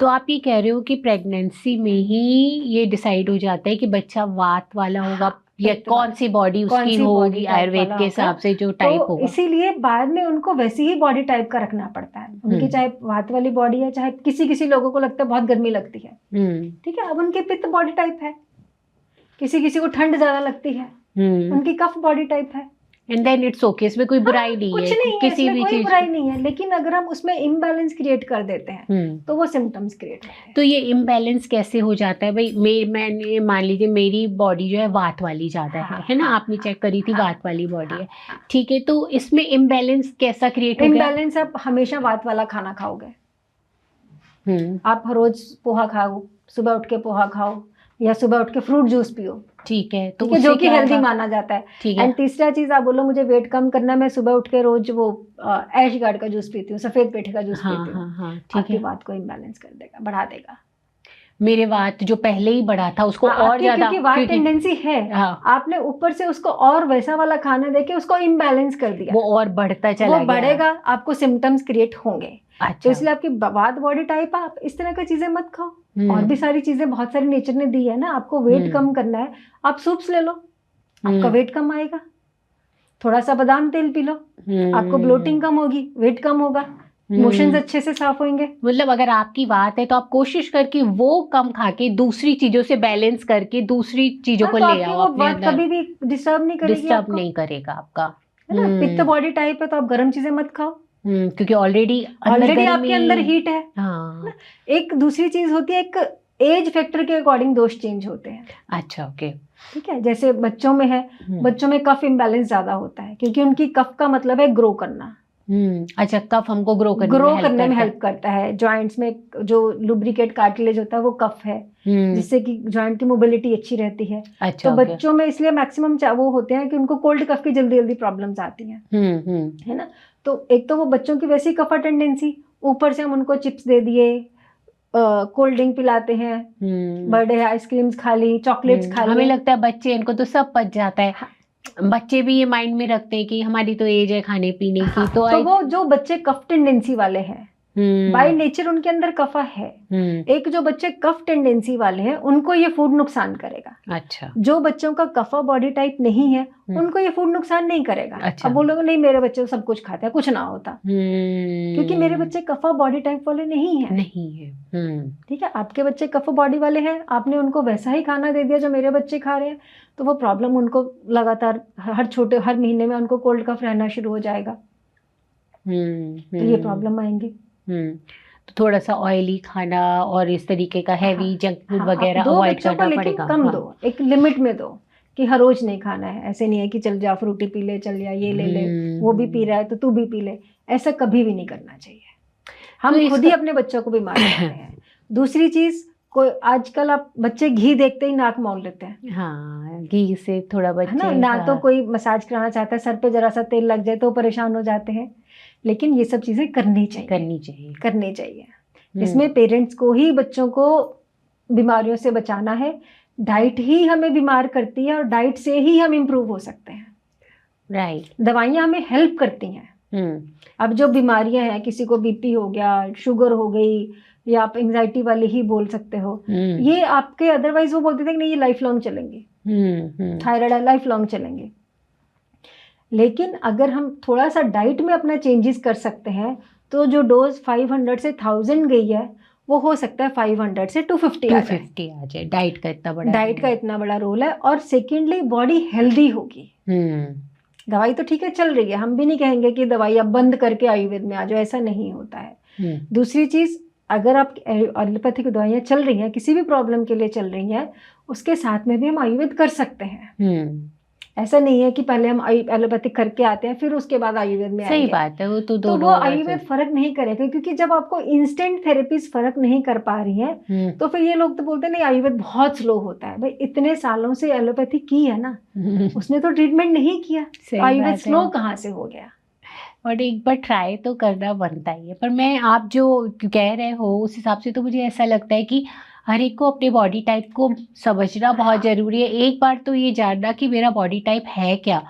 तो आप ये कह रहे हो कि प्रेगनेंसी में ही ये डिसाइड हो जाता है कि बच्चा वात वाला होगा या कौन सी बॉडी उसकी होगी आयुर्वेद के हिसाब से जो टाइप तो होगा। इसीलिए बाद में उनको वैसी ही बॉडी टाइप का रखना पड़ता है। उनकी चाहे वात वाली बॉडी है, चाहे किसी लोगों को लगता है बहुत गर्मी लगती है, ठीक है, अब उनकी पित्त बॉडी टाइप है। किसी को ठंड ज्यादा लगती है, उनकी कफ बॉडी टाइप है। एंड देन इट्स ओके, इसमें कोई बुराई नहीं है, किसी भी चीज बुराई नहीं है। लेकिन अगर हम उसमें इम्बैलेंस क्रिएट कर देते हैं तो वो सिम्टम्स क्रिएट होते हैं। तो ये इम्बैलेंस कैसे हो जाता है भाई? मैंने मान लीजिए मेरी बॉडी जो है वात वाली ज्यादा है ना? आपने चेक करी थी, वात वाली बॉडी है, ठीक है, तो इसमें इम्बैलेंस कैसा क्रिएट हो गया? इम्बैलेंस, आप हमेशा वात वाला खाना खाओगे, आप रोज पोहा खाओ, सुबह उठ के पोहा खाओ, या सुबह उठ के फ्रूट जूस पियो, ठीक है, तो जो कि हेल्दी माना जाता है। एंड तीसरा चीज, आप बोलो मुझे वेट कम करना है, मैं सुबह उठ के रोज वो ऐश गार्ड का जूस पीती हूँ, सफेद पेठे का जूस पीती हूँ, आपकी बात को इम्बैलेंस कर देगा, बढ़ा देगा। मेरे वात जो पहले ही बढ़ा था उसको हाँ, और आपकी ज्यादा, क्योंकि वात टेंडेंसी है, हाँ, आपने ऊपर से उसको और वैसा वाला खाना देके उसको इम्बैलेंस कर दिया, वो और बढ़ता चला वो गया। बढ़ेगा, आपको सिम्टम्स क्रिएट होंगे। तो अच्छा। इसलिए आपकी वात बॉडी टाइप, आप इस तरह की चीजें मत खाओ। और भी हम्म, सारी चीजें बहुत सारी नेचर ने दी है ना, आपको वेट कम करना है, आप सूप्स ले लो, आपका वेट कम आएगा। थोड़ा सा बादाम तेल पी लो, आपको ब्लोटिंग कम होगी, वेट कम होगा, मोशंस अच्छे से साफ होंगे। मतलब अगर आपकी बात है तो आप कोशिश करके वो कम खा के दूसरी चीजों से बैलेंस करके दूसरी चीजों हाँ, को तो ले आपकी आओ वो अपने बात अंदर, कभी भी डिस्टर्ब नहीं करेगी डिस्टर्ब आपको, नहीं करेगा आपका। है ना। पित्त बॉडी टाइप है तो आप गर्म चीजें मत खाओ, क्योंकि ऑलरेडी ऑलरेडी आपके अंदर हीट है। हाँ। ना, एक दूसरी चीज होती है, एक एज फैक्टर के अकॉर्डिंग दोष चेंज होते हैं। अच्छा, ओके। ठीक है, जैसे बच्चों में है, बच्चों में कफ इम्बैलेंस ज्यादा होता है क्योंकि उनकी कफ का मतलब है ग्रो करना। अच्छा, कफ हमको ग्रो करने में हेल्प करता है। जॉइंट्स में जो लुब्रिकेट कार्टिलेज होता है वो कफ है, जिससे कि जॉइंट की मोबिलिटी अच्छी रहती है। अच्छा, तो बच्चों में इसलिए मैक्सिमम वो होते हैं कि उनको कोल्ड कफ की जल्दी जल्दी प्रॉब्लम्स आती हैं, है ना। तो एक तो वो बच्चों की वैसी कफा टेंडेंसी, ऊपर से हम उनको चिप्स दे दिए, कोल्ड ड्रिंक पिलाते हैं, बर्थडे आइसक्रीम्स खा ली, चॉकलेट्स खा हमें लिए। लगता है बच्चे, इनको तो सब पच जाता है। हाँ, बच्चे भी ये माइंड में रखते हैं कि हमारी तो एज है खाने पीने की। हाँ, तो वो जो बच्चे कफ टेंडेंसी वाले हैं, बाय नेचर उनके अंदर कफा है। एक जो बच्चे कफ टेंडेंसी वाले हैं उनको ये फूड नुकसान करेगा। अच्छा। जो बच्चों का कफा बॉडी टाइप नहीं है उनको ये फूड नुकसान नहीं करेगा। अच्छा। अब बोलोगे नहीं मेरे बच्चे सब कुछ खाते हैं, कुछ ना होता, क्योंकि मेरे बच्चे कफा बॉडी टाइप वाले नहीं है। नहीं है। ठीक है, आपके बच्चे कफ बॉडी वाले हैं, आपने उनको वैसा ही खाना दे दिया जो मेरे बच्चे खा रहे हैं, तो वो प्रॉब्लम उनको लगातार हर महीने में उनको कोल्ड कफ रहना शुरू हो जाएगा। तो ये प्रॉब्लम आएंगी। तो थोड़ा सा ऑयली खाना और इस तरीके का हैवी जंक फूड वगैरह दो अवॉइड बच्चों को, करना लेकिन पड़ेगा। कम दो, एक लिमिट में दो, कि हर रोज नहीं खाना है। ऐसे नहीं है कि चल जा फ्रूटी पी ले, चल जा ये ले ले, वो भी पी रहा है तो तू भी पी ले, ऐसा कभी भी नहीं करना चाहिए। हम तो खुद ही अपने बच्चों को बीमार करते हैं। दूसरी चीज, कोई आजकल आप बच्चे घी देखते ही नाक मौल लेते हैं। हाँ, घी से थोड़ा है ना, बच्चे ना तो कोई मसाज कराना चाहता है, सर पे जरा सा तेल लग जाए तो परेशान हो जाते हैं। लेकिन ये सब चीजें करनी चाहिए। इसमें पेरेंट्स को ही बच्चों को बीमारियों से बचाना है। डाइट ही हमें बीमार करती है और डाइट से ही हम इम्प्रूव हो सकते हैं। राइट। दवाइयाँ हमें हेल्प करती हैं। अब जो बीमारियां हैं, किसी को बीपी हो गया, शुगर हो गई, या आप एंजाइटी वाली ही बोल सकते हो, ये आपके अदरवाइज वो बोलते थे कि नहीं ये लाइफ लॉन्ग चलेंगे, थायराइड है लाइफ लॉन्ग चलेंगे। लेकिन अगर हम थोड़ा सा डाइट में अपना चेंजेस कर सकते हैं तो जो डोज 500 से 1000 गई है वो हो सकता है 500 से 250 आ जाए। डाइट का इतना बड़ा रोल है। और सेकेंडली बॉडी हेल्दी होगी। दवाई तो ठीक है चल रही है, हम भी नहीं कहेंगे कि दवाई अब बंद करके आयुर्वेद में आ जाओ, ऐसा नहीं होता है। दूसरी चीज, अगर आप एलोपैथिक दवाइयाँ चल रही हैं, किसी भी प्रॉब्लम के लिए चल रही हैं, उसके साथ में भी हम आयुर्वेद कर सकते हैं। ऐसा नहीं है कि पहले हम एलोपैथिक करके आते हैं फिर उसके बाद आयुर्वेद में आएंगे। सही बात है, वो तो वो आयुर्वेद फर्क नहीं करेगा, क्योंकि जब आपको इंस्टेंट थेरेपीज फर्क नहीं कर पा रही हैं तो फिर ये लोग तो बोलते हैं नहीं आयुर्वेद बहुत स्लो होता है। भाई इतने सालों से एलोपैथिक की है ना, उसने तो ट्रीटमेंट नहीं किया, आयुर्वेद स्लो कहाँ से हो गया। और एक बार ट्राई तो करना बनता ही है। पर मैं, आप जो कह रहे हो उस हिसाब से तो मुझे ऐसा लगता है कि हर एक को अपने बॉडी टाइप को समझना बहुत ज़रूरी है। एक बार तो ये जानना कि मेरा बॉडी टाइप है क्या,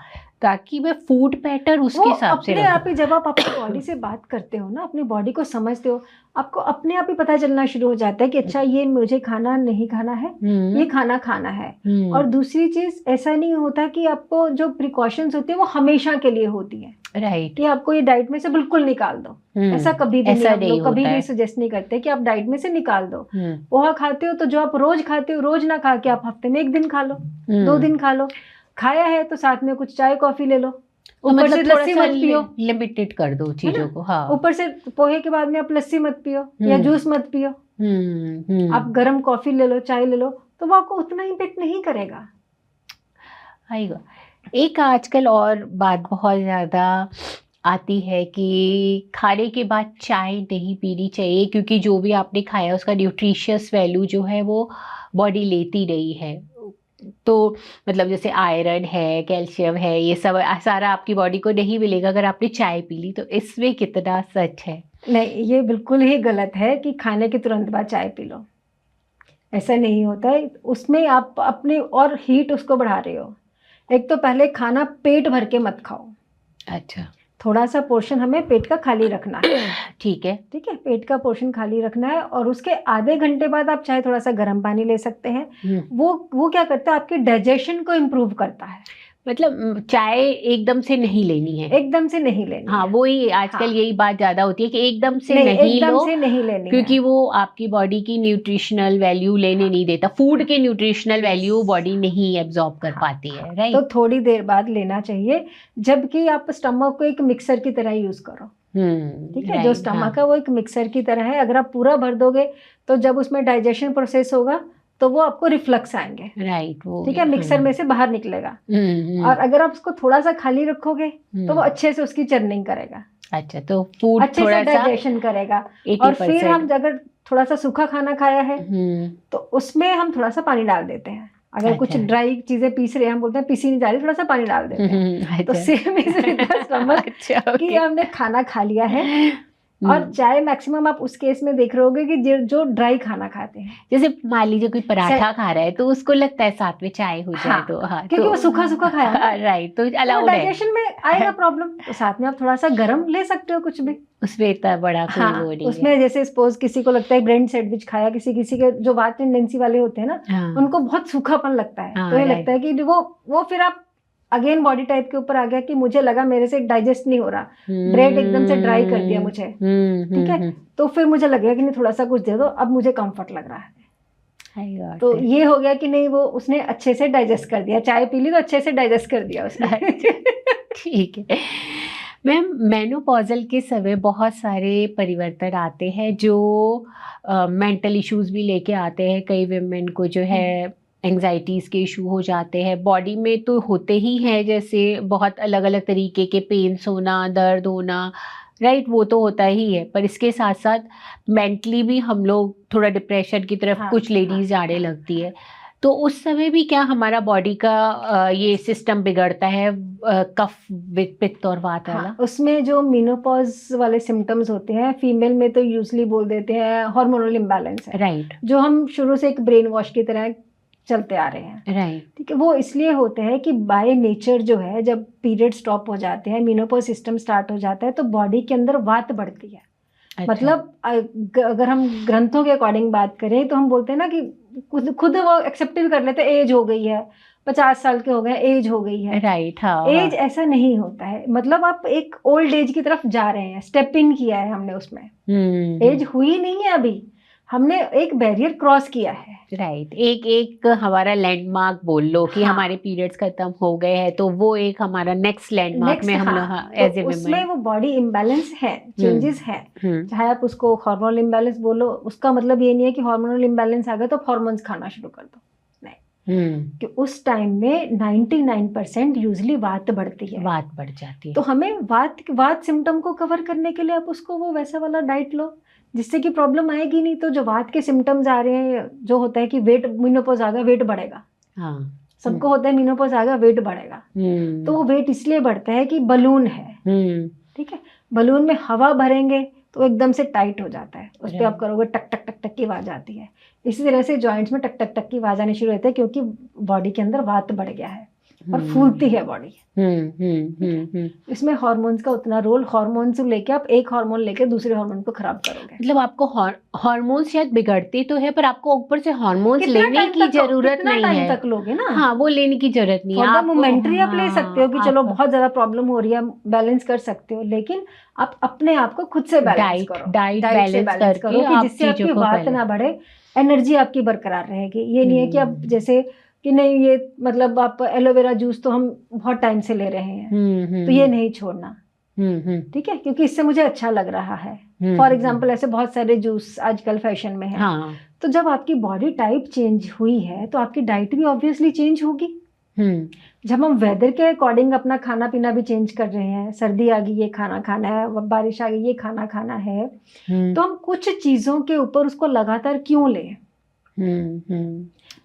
ताकि मैं फूड पैटर्न उसके हिसाब से अपने आप ही, जब आप अपनी बॉडी से बात करते हो ना, अपनी बॉडी को समझते हो, आपको अपने आप ही पता चलना शुरू हो जाता है कि अच्छा ये मुझे खाना नहीं खाना है, ये खाना खाना है। और दूसरी चीज, ऐसा नहीं होता कि आपको जो प्रिकॉशंस होती है वो हमेशा के लिए होती है। राइट। कि आपको ये डाइट में से बिल्कुल निकाल दो, ऐसा कभी भी नहीं, हम लोग कभी भी सजेस्ट नहीं करते कि आप डाइट में से निकाल दो। पोहा खाते हो तो जो आप रोज खाते हो, रोज ना खा के आप हफ्ते में 1 दिन खा लो, 2 दिन खा लो। खाया है तो साथ में कुछ चाय कॉफी ले लो, ऊपर से लस्सी मत पियो, लिमिटेड कर दो चीजों को। हाँ, ऊपर से पोहे के बाद में आप लस्सी मत पियो या जूस मत पियो, आप गरम कॉफी ले लो, चाय ले लो, तो वो आपको उतना इम्पेक्ट नहीं करेगा। आएगा। एक आजकल और बात बहुत ज़्यादा आती है कि खाने के बाद चाय नहीं पीनी चाहिए, क्योंकि जो भी आपने खाया उसका न्यूट्रिशियस वैल्यू जो है वो बॉडी लेती नहीं है। तो मतलब जैसे आयरन है, कैल्शियम है, ये सब सारा आपकी बॉडी को नहीं मिलेगा अगर आपने चाय पी ली। तो इसमें कितना सच है? नहीं, ये बिल्कुल ही गलत है कि खाने के तुरंत बाद चाय पी लो। ऐसा नहीं होता है, उसमें आप अपने और हीट उसको बढ़ा रहे हो। एक तो पहले खाना पेट भर के मत खाओ, अच्छा, थोड़ा सा पोर्शन हमें पेट का खाली रखना है। ठीक है। ठीक है, पेट का पोर्शन खाली रखना है, और उसके आधे घंटे बाद आप चाहे थोड़ा सा गर्म पानी ले सकते हैं। वो क्या करता है, आपके डाइजेशन को इम्प्रूव करता है। मतलब चाय एकदम से नहीं लेनी है। एकदम से नहीं लेनी हाँ, है। वही आजकल हाँ। यही बात ज्यादा होती है कि एकदम से नहीं, नहीं एकदम लो, से नहीं लेनी क्योंकि है। वो आपकी बॉडी की न्यूट्रिशनल वैल्यू लेने नहीं देता, फूड के न्यूट्रिशनल वैल्यू बॉडी नहीं एब्जॉर्ब कर पाती है, तो राइट। थोड़ी देर बाद लेना चाहिए, जबकि आप स्टमक को एक मिक्सर की तरह यूज करो। ठीक है, जो राइट, स्टमक है वो एक मिक्सर की तरह है। अगर आप पूरा भर दोगे तो जब उसमें डाइजेशन प्रोसेस होगा तो वो आपको रिफ्लक्स आएंगे। राइट, वो ठीक है, मिक्सर में से बाहर निकलेगा। और अगर आप उसको थोड़ा सा खाली रखोगे तो वो अच्छे से उसकी चर्निंग करेगा, अच्छा, तो फूड अच्छे थोड़ा से सा डाइजेशन करेगा। और 80%। फिर हम अगर थोड़ा सा सूखा खाना खाया है तो उसमें हम थोड़ा सा पानी डाल देते हैं। अगर कुछ अच्छा। ड्राई चीजें पीस रहे हैं, हम बोलते हैं पीसी नहीं जा रही, थोड़ा सा पानी डाल देते हैं। तो same is with the stomach, अच्छा, कि ओके। हमने खाना खा लिया है। और चाय मैक्सिमम आप उस केस में देख रहे होगे कि जो ड्राई खाना खाते हैं, जैसे मान लीजिए कोई पराठा खा रहा है तो उसको लगता है साथ में चाय हो जाए, हाँ, तो हाँ, क्योंकि वो सूखा सूखा खाया ना, राइट, तो तो अलाउड है। डाइजेशन में आएगा प्रॉब्लम। तो साथ में आप थोड़ा सा गरम ले सकते हो, कुछ भी। उसमें इतना बड़ा कोई हाँ, वो नहीं है। उसमें जैसे सपोज किसी को लगता है ब्रेड सैंडविच खाया, किसी किसी के जो वात टेंडेंसी वाले होते हैं ना, हाँ, उनको बहुत सूखापन लगता है। हाँ, तो ये right. लगता है कि वो फिर आप अगेन बॉडी टाइप के ऊपर आ गया कि मुझे लगा मेरे से डाइजेस्ट नहीं हो रहा, ब्रेड एकदम से ड्राई कर दिया मुझे। ठीक है, तो फिर मुझे लगेगा कि नहीं, थोड़ा सा कुछ दे दो, अब मुझे कंफर्ट लग रहा है। तो ये हो गया कि नहीं, वो उसने अच्छे से डाइजेस्ट कर दिया, चाय पी ली तो अच्छे से डाइजेस्ट कर दिया उसने। ठीक है मैम, मेनोपॉजल के समय बहुत सारे परिवर्तन आते हैं जो मेंटल इश्यूज भी लेके आते हैं। कई विमेन को जो है एंजाइटीज़ के इशू हो जाते हैं, बॉडी में तो होते ही हैं, जैसे बहुत अलग अलग तरीके के पेन्स होना, दर्द होना, राइट, वो तो होता ही है। पर इसके साथ साथ मेंटली भी हम लोग थोड़ा डिप्रेशन की तरफ कुछ लेडीज जाने लगती है। तो उस समय भी क्या हमारा बॉडी का ये सिस्टम बिगड़ता है, कफ, पित्त और वात वाला? उसमें जो मेनोपॉज वाले सिम्टम्स होते हैं, फीमेल में तो यूजली बोल देते हैं हार्मोनल इम्बैलेंस है, राइट, जो हम शुरू से एक ब्रेन वॉश की तरह चलते आ रहे हैं। राइट, ठीक है, वो इसलिए होते हैं कि बाय नेचर जो है, जब पीरियड स्टॉप हो जाते हैं, मेनोपॉज सिस्टम स्टार्ट हो जाता है, तो बॉडी के अंदर वात बढ़ती है। अच्छा। मतलब अगर हम ग्रंथों के अकॉर्डिंग बात करें तो हम बोलते हैं ना कि खुद वो एक्सेप्ट भी कर लेते हैं, एज हो गई है, 50 साल के हो गए, एज हो गई है। राइट, हाँ, एज ऐसा नहीं होता है, मतलब आप एक ओल्ड एज की तरफ जा रहे हैं, स्टेप इन किया है हमने उसमें। एज हुई नहीं है अभी, हमने एक बैरियर क्रॉस किया है। राइट, एक हमारा लैंडमार्क बोल लो कि हमारे पीरियड्स खत्म हो गए हैं, तो वो एक हमारा नेक्स्ट लैंडमार्क में हम लोग एज ए वुमेन, उसमें वो बॉडी इम्बैलेंस है, चेंजेस है। चाहे आप उसको हार्मोनल इम्बैलेंस बोलो, उसका मतलब ये नहीं है कि हार्मोनल इम्बैलेंस आ गया तो हार्मोन्स खाना शुरू कर दो, नहीं। कि उस टाइम में 99% यूजली वात बढ़ती है, वात बढ़ जाती है। तो हमें वात सिम्टम को कवर करने के लिए आप उसको वो वैसा वाला डाइट लो जिससे कि प्रॉब्लम आएगी नहीं। तो जो वात के सिम्टम्स आ रहे हैं, जो होता है कि वेट, मेनोपॉज आ गया, वेट बढ़ेगा। हाँ, सबको होता है मेनोपॉज आ गया, वेट बढ़ेगा। तो वो वेट इसलिए बढ़ता है कि बलून है, ठीक है, बलून में हवा भरेंगे तो एकदम से टाइट हो जाता है, उस पर आप करोगे टक टक टक टक की आवाज आती है। इसी तरह से जॉइंट्स में टक टक टक की आवाज आनी शुरू होती है, क्योंकि बॉडी के अंदर वात बढ़ गया है और फूलती है बॉडी। इसमें हार्मोन्स का उतना रोल, हार्मोन से लेके आप एक हार्मोन लेके दूसरे हार्मोन को खराब करोगे। मतलब आपको हार्मोन्स शायद बिगड़ते तो है, पर आपको ऊपर से हार्मोन्स लेने की जरूरत नहीं है। टाइम तक लोगे ना, हाँ, वो लेने की जरूरत नहीं है। आप मोमेंटरी आप ले सकते हो कि चलो बहुत ज्यादा प्रॉब्लम हो रही है, बैलेंस कर सकते हो, लेकिन आप अपने आप को खुद से बैलेंस करो, डाइट से बैलेंस करो कि जिससे आपकी वात ना बढ़े, एनर्जी आपकी बरकरार रहेगी। ये नहीं है कि आप जैसे कि नहीं, ये मतलब आप एलोवेरा जूस तो हम बहुत टाइम से ले रहे हैं, तो ये नहीं छोड़ना, ठीक है, क्योंकि इससे मुझे अच्छा लग रहा है। फॉर एग्जाम्पल ऐसे बहुत सारे जूस आजकल फैशन में है। हाँ। तो जब आपकी बॉडी टाइप चेंज हुई है तो आपकी डाइट भी ऑब्वियसली चेंज होगी। जब हम वेदर के अकॉर्डिंग अपना खाना पीना भी चेंज कर रहे हैं, सर्दी आ गई ये खाना खाना है, बारिश आ गई ये खाना खाना है, तो हम कुछ चीजों के ऊपर उसको लगातार क्यों लें?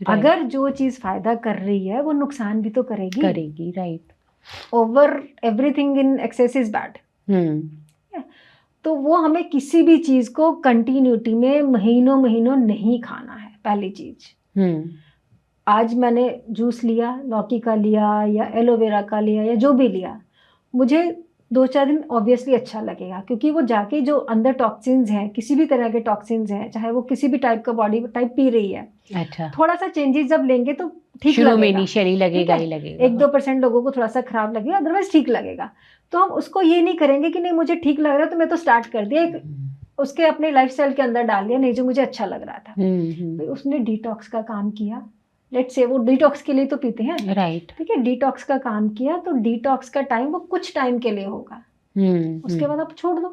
अगर जो चीज फायदा कर रही है वो नुकसान भी तो करेगी। Right, over everything in excess is bad. तो वो हमें किसी भी चीज को कंटिन्यूटी में महीनों महीनों नहीं खाना है। पहली चीज। आज मैंने जूस लिया, लौकी का लिया या एलोवेरा का लिया या जो भी लिया, मुझे 2-4 दिन ऑब्वियसली अच्छा लगेगा, क्योंकि वो जाके जो अंदर टॉक्सिन्स हैं, किसी भी तरह के टॉक्सिन्स हैं, चाहे वो किसी भी टाइप का बॉडी टाइप पी रही है, अच्छा, थोड़ा सा चेंजेस जब लेंगे तो ठीक शुरू में लगेगा। इनिशियली लगेगा ही लगेगा। 1-2% लोगों को थोड़ा सा खराब लगेगा, अदरवाइज ठीक लगेगा। तो हम उसको ये नहीं करेंगे कि नहीं मुझे ठीक लग रहा है तो मैं तो स्टार्ट कर दिया, एक उसके अपने लाइफस्टाइल के अंदर डाल दिया, नहीं जो मुझे अच्छा लग रहा था। भाई उसने डिटॉक्स का काम किया, लेट्स से वो डिटॉक्स के लिए तो पीते हैं, राइट, ठीक है, डिटॉक्स का काम किया तो डिटॉक्स का टाइम वो कुछ टाइम के लिए होगा, उसके बाद आप छोड़ दो।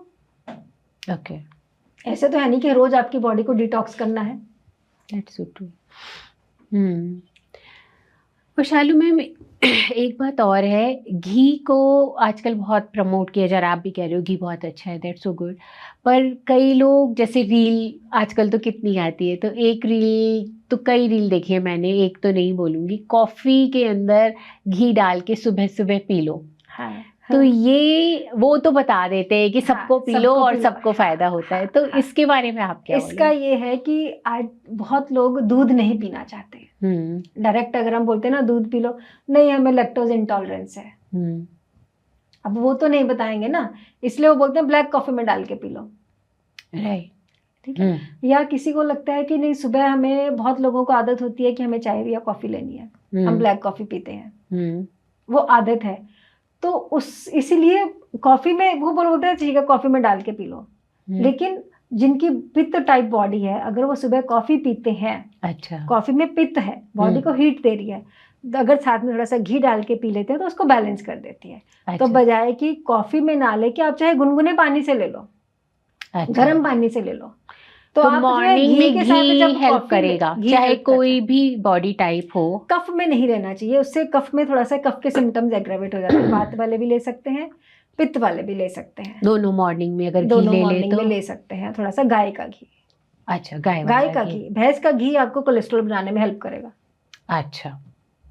ओके, ऐसे तो है नहीं कि रोज आपकी बॉडी को डिटॉक्स करना है। That's so true. और शालू मैम, एक बात और है, घी को आजकल बहुत प्रमोट किया जा रहा है, आप भी कह रहे हो घी बहुत अच्छा है, दैट्स सो गुड, पर कई लोग जैसे रील आजकल तो कितनी आती है, तो एक रील तो कई रील देखी है मैंने, एक तो नहीं बोलूँगी, कॉफ़ी के अंदर घी डाल के सुबह सुबह पी लो। हाँ, तो ये वो तो बता देते हैं कि सबको पी लो और सबको फायदा होता है, तो इसके बारे में आप क्या इसका ये है कि आज बहुत लोग दूध नहीं पीना चाहते। डायरेक्ट अगर हम बोलते हैं ना दूध पी लो, नहीं हमें लैक्टोज इंटॉलरेंस है, अब वो तो नहीं बताएंगे ना, इसलिए वो बोलते हैं ब्लैक कॉफी में डाल के पी लो, राइट, ठीक है। या किसी को लगता है कि नहीं सुबह हमें, बहुत लोगों को आदत होती है कि हमें चाय या कॉफी लेनी है, हम ब्लैक कॉफी पीते हैं, वो आदत है, तो उस इसीलिए कॉफी में वो बोलते हैं ठीक है कॉफी में डाल के पी लो। लेकिन जिनकी पित्त टाइप बॉडी है, अगर वो सुबह कॉफी पीते हैं, अच्छा, कॉफी में पित्त है, बॉडी को हीट दे रही है, तो अगर साथ में थोड़ा सा घी डाल के पी लेते हैं तो उसको बैलेंस कर देती है। अच्छा, तो बजाय कि कॉफी में ना लेके आप चाहे गुनगुने पानी से ले लो, अच्छा, गर्म पानी से ले लो, तो आप मॉर्निंग में के साथ घी जब हेल्प करेगा, चाहे कोई भी बॉडी टाइप हो। कफ में नहीं लेना चाहिए, उससे कफ में थोड़ा सा कफ के सिम्टम्स एग्रेवेट हो जाते हैं। वात वाले भी ले सकते हैं, पित्त वाले भी ले सकते हैं, दोनों मॉर्निंग में अगर घी दोनों ले मॉर्निंग ले तो में ले सकते हैं। थोड़ा सा गाय का घी, अच्छा, गाय का घी, भैंस का घी आपको कोलेस्ट्रॉल बनाने में हेल्प करेगा। अच्छा,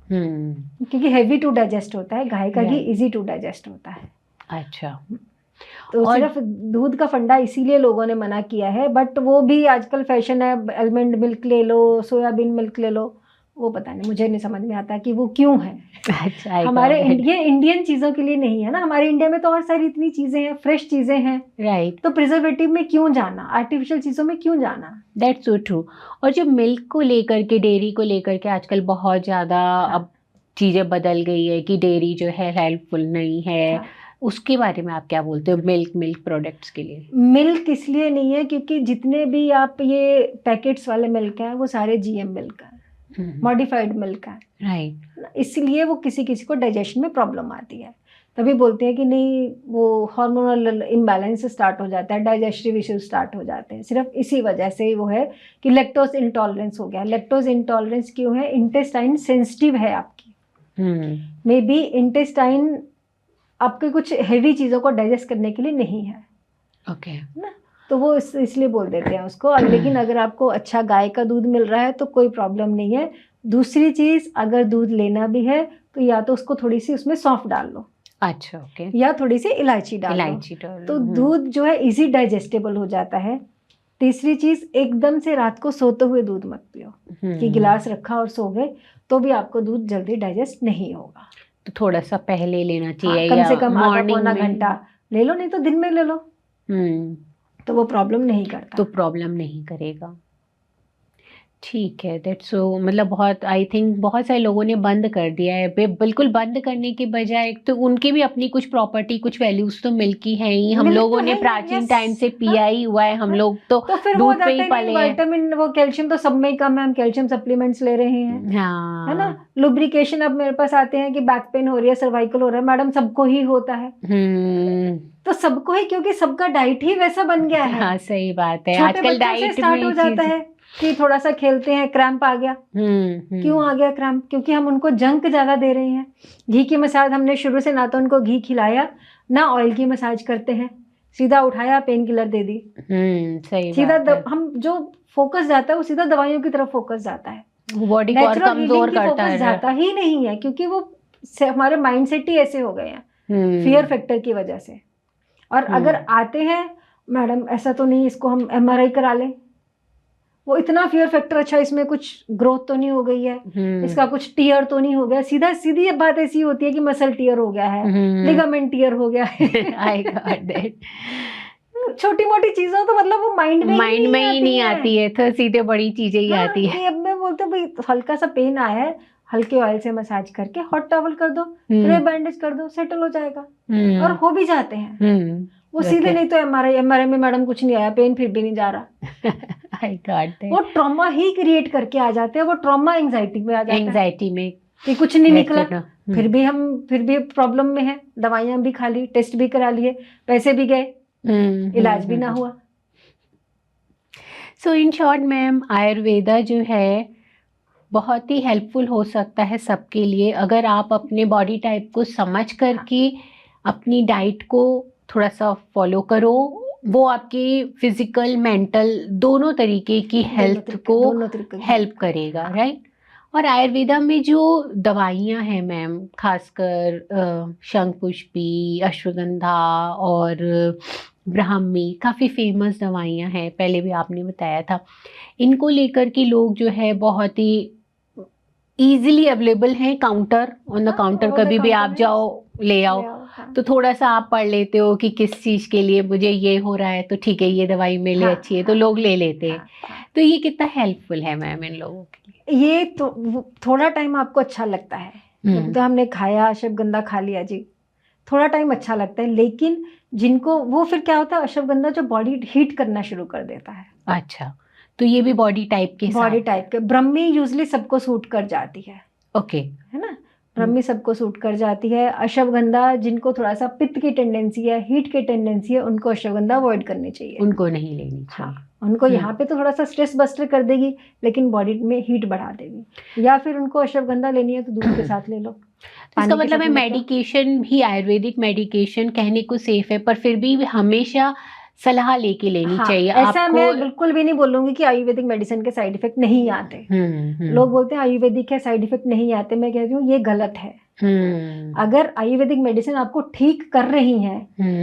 क्योंकि हैवी टू डाइजेस्ट होता है, गाय का घी इजी टू डाइजेस्ट होता है। अच्छा, तो सिर्फ दूध का फंडा इसीलिए लोगों ने मना किया है, बट वो भी आजकल फैशन है, आलमंड मिल्क ले लो, सोयाबीन मिल्क ले लो, वो पता नहीं, मुझे नहीं समझ में आता कि वो क्यों है। अच्छा, हमारे ये इंडियन चीज़ों के लिए नहीं है ना, हमारे इंडिया में तो और सारी इतनी चीज़ें हैं, फ्रेश चीज़ें हैं, राइट, तो प्रिजर्वेटिव में क्यों जाना, आर्टिफिशियल चीज़ों में क्यों जाना। That's so true. और जो मिल्क को लेकर के, डेयरी को लेकर के आजकल बहुत ज़्यादा अब चीज़ें बदल गई है कि डेयरी जो है हेल्पफुल नहीं है, उसके बारे में आप क्या बोलते हो, मिल्क प्रोडक्ट्स के लिए? मिल्क इसलिए नहीं है क्योंकि जितने भी आप ये पैकेट्स वाले मिल्क हैं वो सारे जीएम मिल्क है, मॉडिफाइड मिल्क है, राइट, इसलिए वो किसी किसी को डाइजेशन में प्रॉब्लम आती है, तभी बोलते हैं कि नहीं वो हार्मोनल इम्बैलेंस स्टार्ट हो जाता है, डाइजेस्टिव इश्यूज स्टार्ट हो जाते हैं, सिर्फ इसी वजह से वो है कि लैक्टोज इंटॉलरेंस हो गया। लैक्टोज इंटॉलरेंस क्यों है? इंटेस्टाइन सेंसिटिव है आपकी, मे बी इंटेस्टाइन आपके कुछ हेवी चीज़ों को डाइजेस्ट करने के लिए नहीं है, ओके, ना, तो वो इसलिए बोल देते हैं उसको। लेकिन अगर आपको अच्छा गाय का दूध मिल रहा है तो कोई प्रॉब्लम नहीं है। दूसरी चीज़, अगर दूध लेना भी है तो या तो उसको थोड़ी सी उसमें सौंफ डाल लो, अच्छा, ओके, या थोड़ी सी इलायची डाल लो, तो दूध जो है इजी डाइजेस्टेबल हो जाता है। तीसरी चीज़, एकदम से रात को सोते हुए दूध मत पियो कि गिलास रखा और सो गए, तो भी आपको दूध जल्दी डाइजेस्ट नहीं होगा। तो थोड़ा सा पहले लेना चाहिए, कम से कम आधा मॉर्निंग पौना में घंटा ले लो, नहीं तो दिन में ले लो, तो वो प्रॉब्लम नहीं करता, तो प्रॉब्लम नहीं करेगा। ठीक है, दैट्स सो, मतलब बहुत, आई थिंक बहुत सारे लोगों ने बंद कर दिया है, बिल्कुल बंद करने के बजाय तो उनके भी अपनी कुछ प्रॉपर्टी, कुछ वैल्यूज तो मिल्की है ही, हम लोगों ने प्राचीन टाइम से पिया ही हुआ है, हम लोग तो फिर दूध पे ही पले हैं। विटामिन, वो कैल्शियम तो सब में ही कम है, हम कैल्शियम सप्लीमेंट्स ले रहे हैं, हाँ, है ना। लुब्रिकेशन, अब मेरे पास आते हैं कि बैक पेन हो रही है, सर्वाइकल हो रहा है, मैडम सबको ही होता है, तो सबको ही, क्योंकि सबका डाइट ही वैसा बन गया है। हाँ, सही बात है, छोटे आजकल बच्चों से स्टार्ट हो जाता है कि थोड़ा सा खेलते हैं, क्रैम्प आ गया। क्यों आ गया क्रैम्प? क्योंकि हम उनको जंक ज्यादा दे रहे हैं। घी की मसाज हमने शुरू से ना तो उनको घी खिलाया ना ऑयल की मसाज करते हैं, सीधा उठाया पेन किलर दे दी, सही सीधा बात है। हम जो फोकस जाता है वो सीधा दवाइयों की तरफ फोकस जाता है, बॉडी को और कमजोर करता है, जाता ही नहीं है, क्योंकि वो हमारे माइंडसेट ही ऐसे हो गए हैं फियर फैक्टर की वजह से। और अगर आते हैं मैडम ऐसा तो नहीं, इसको हम MRI करा लें, वो इतना फियर फैक्टर, अच्छा इसमें कुछ ग्रोथ तो नहीं हो गई है, इसका कुछ टीयर तो नहीं हो गया, सीधी बात ऐसी होती है कि मसल टीयर हो गया है, लिगामेंट टीयर हो गया है। I got that. छोटी मोटी चीजों तो मतलब वो माइंड में ही नहीं आती है, तो सीधे बड़ी चीजें ही आती है। कि अब मैं बोलते भाई हल्का सा पेन आया है, हल्के ऑयल से मसाज करके हॉट टॉवल कर दो, फिर बैंडेज कर दो, सेटल हो जाएगा। और हो भी जाते हैं वो सीधे। नहीं तो एमआरआई में मैडम कुछ नहीं आया, पेन फिर भी नहीं जा रहा। I got that. वो ट्रॉमा ही क्रिएट करके आ जाते हैं, वो ट्रॉमा एंजाइटी में आ जाता है, एंजाइटी में कि कुछ नहीं निकला, फिर भी प्रॉब्लम में है, दवाइयां भी खा ली, टेस्ट भी करा लिए, पैसे भी गए, इलाज भी ना हुआ। सो इन शॉर्ट मैम, आयुर्वेदा जो है बहुत ही हेल्पफुल हो सकता है सबके लिए, अगर आप अपने बॉडी टाइप को समझ करके अपनी डाइट को थोड़ा सा फॉलो करो, वो आपकी फिजिकल मेंटल दोनों तरीके की हेल्थ को हेल्प करेगा, राइट। और आयुर्वेदा में जो दवाइयाँ हैं मैम, खासकर शंखपुष्पी, अश्वगंधा और ब्राह्मी, काफ़ी फेमस दवाइयाँ हैं, पहले भी आपने बताया था। इनको लेकर के लोग जो है बहुत ही ईजिली अवेलेबल हैं, काउंटर ऑन द काउंटर, कभी भी आप जाओ ले आओ। तो थोड़ा सा आप पढ़ लेते हो कि किस चीज़ के लिए मुझे ये हो रहा है, तो ठीक है ये दवाई मेरे लिए अच्छी है, तो लोग ले लेते हैं। तो ये कितना हेल्पफुल है मैम इन लोगों के लिए? ये तो थोड़ा टाइम आपको अच्छा लगता है, तो हमने खाया अश्वगंधा खा लिया जी, थोड़ा टाइम अच्छा लगता है, लेकिन जिनको वो फिर क्या होता है, अश्वगंधा जो बॉडी हीट करना शुरू कर देता है। अच्छा, तो ये भी बॉडी टाइप के ब्रह्मी यूजली सबको सूट कर जाती है। ओके, है ना, ब्रह्मी सबको सूट कर जाती है। अश्वगंधा जिनको थोड़ा सा पित्त की टेंडेंसी है, हीट की टेंडेंसी है, उनको अश्वगंधा अवॉइड करनी चाहिए, उनको नहीं लेनी चाहिए। हाँ, उनको यहाँ पे तो थोड़ा सा स्ट्रेस बस्टर कर देगी, लेकिन बॉडी में हीट बढ़ा देगी। या फिर उनको अश्वगंधा लेनी है तो दूध के साथ ले लो। तो इसका मतलब है मेडिकेशन भी, आयुर्वेदिक मेडिकेशन कहने को सेफ है, पर फिर भी हमेशा सलाह लेके लेनी चाहिए। ऐसा आपको मैं बिल्कुल भी नहीं बोलूंगी कि आयुर्वेदिक मेडिसिन के साइड इफेक्ट नहीं आते। लोग बोलते हैं आयुर्वेदिक के साइड इफेक्ट नहीं आते, मैं कहती हूँ ये गलत है। अगर आयुर्वेदिक मेडिसिन आपको ठीक कर रही है,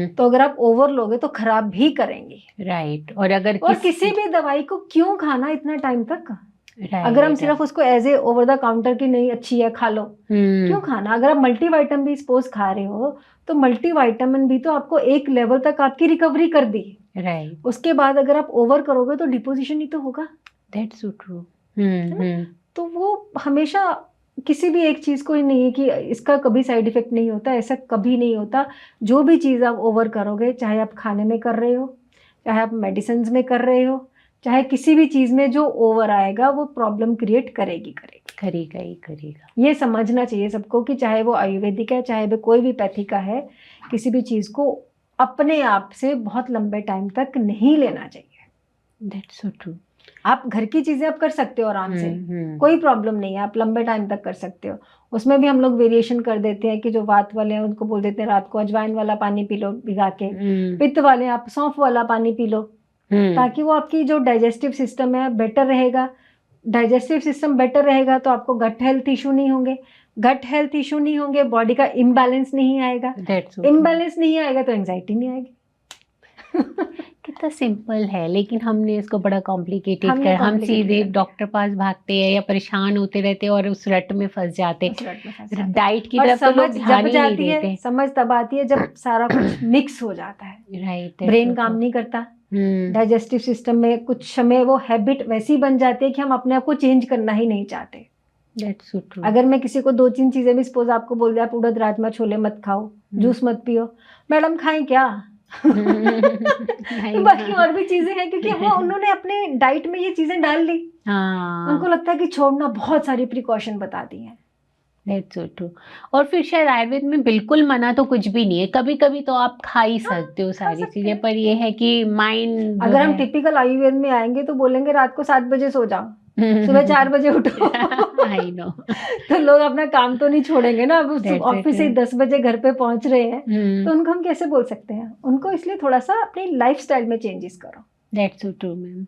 तो अगर आप ओवर लोगे तो खराब भी करेंगी, राइट। और अगर किसी भी दवाई को क्यों खाना इतना टाइम तक, अगर हम सिर्फ उसको as a over the counter की नहीं अच्छी है खा लो, क्यों खाना। अगर आप मल्टीविटामिन भी सपोज खा रहे हो, तो मल्टीविटामिन भी तो आपको एक लेवल तक आपकी रिकवरी कर दी, राइट। उसके बाद अगर आप ओवर करोगे तो डिपोजिशन ही तो होगा। That's so true. तो वो हमेशा किसी भी एक चीज को ही नहीं है कि इसका कभी साइड इफेक्ट नहीं होता, ऐसा कभी नहीं होता। जो भी चीज आप ओवर करोगे, चाहे आप खाने में कर रहे हो, चाहे आप मेडिसिन में कर रहे हो, चाहे किसी भी चीज में जो ओवर आएगा वो प्रॉब्लम क्रिएट करेगा। ये समझना चाहिए सबको कि चाहे वो आयुर्वेदिक है, चाहे वो कोई भी पैथी का है, किसी भी चीज को अपने आप से बहुत लंबे टाइम तक नहीं लेना चाहिए। That's so true. आप घर की चीजें आप कर सकते हो आराम से, कोई प्रॉब्लम नहीं है, आप लंबे टाइम तक कर सकते हो। उसमें भी हम लोग वेरिएशन कर देते हैं कि जो वात वाले हैं उनको बोल देते हैं रात को अजवाइन वाला पानी पी लो भिगा के, पित्त वाले आप सौंफ वाला पानी पी लो, ताकि वो आपकी जो डाइजेस्टिव सिस्टम है बेटर रहेगा। डाइजेस्टिव सिस्टम बेटर रहेगा तो आपको गट हेल्थ इशू नहीं होंगे, बॉडी का इम्बैलेंस नहीं आएगा, इम्बैलेंस नहीं आएगा तो एंजाइटी नहीं आएगी। कितना सिंपल है, लेकिन हमने इसको बड़ा कॉम्प्लिकेटेड कर, हम सीधे डॉक्टर पास भागते हैं या परेशान होते रहते हैं और उस रट में फंस जाते हैं। डाइट की तरफ तो लोग ध्यान ही नहीं देते। समझ तब आती है जब सारा कुछ मिक्स हो जाता है, राइट। ब्रेन काम नहीं करता, डाइजेस्टिव सिस्टम में कुछ समय वो हैबिट वैसी बन जाती है कि हम अपने आप को चेंज करना ही नहीं चाहते। That's so true. अगर मैं किसी को 2-3 चीजें भी सपोज आपको बोल दिया, आप उड़द राजमा छोले मत खाओ, जूस मत पियो, मैडम खाएं क्या? बाकी और भी चीजें हैं, क्योंकि वो उन्होंने अपने डाइट में ये चीजें डाल ली। उनको लगता है कि छोड़ना, बहुत सारी प्रिकॉशन बता दी हैं। That's so true. और फिर शायद आयुर्वेद में बिल्कुल मना तो कुछ भी नहीं है, कभी कभी तो आप खा ही सकते हो सारी चीजें, पर ये है कि माइंड, अगर हम टिपिकल आयुर्वेद में आएंगे तो बोलेंगे रात को 7 बजे सो जाओ, सुबह 4 बजे उठो। I know. तो लोग अपना काम तो नहीं छोड़ेंगे ना, अब ऑफिस से 10 बजे घर पे पहुंच रहे हैं, तो उनको हम कैसे बोल सकते हैं? उनको इसलिए थोड़ा सा अपनी लाइफस्टाइल में चेंजेस करो। That's so true ma'am.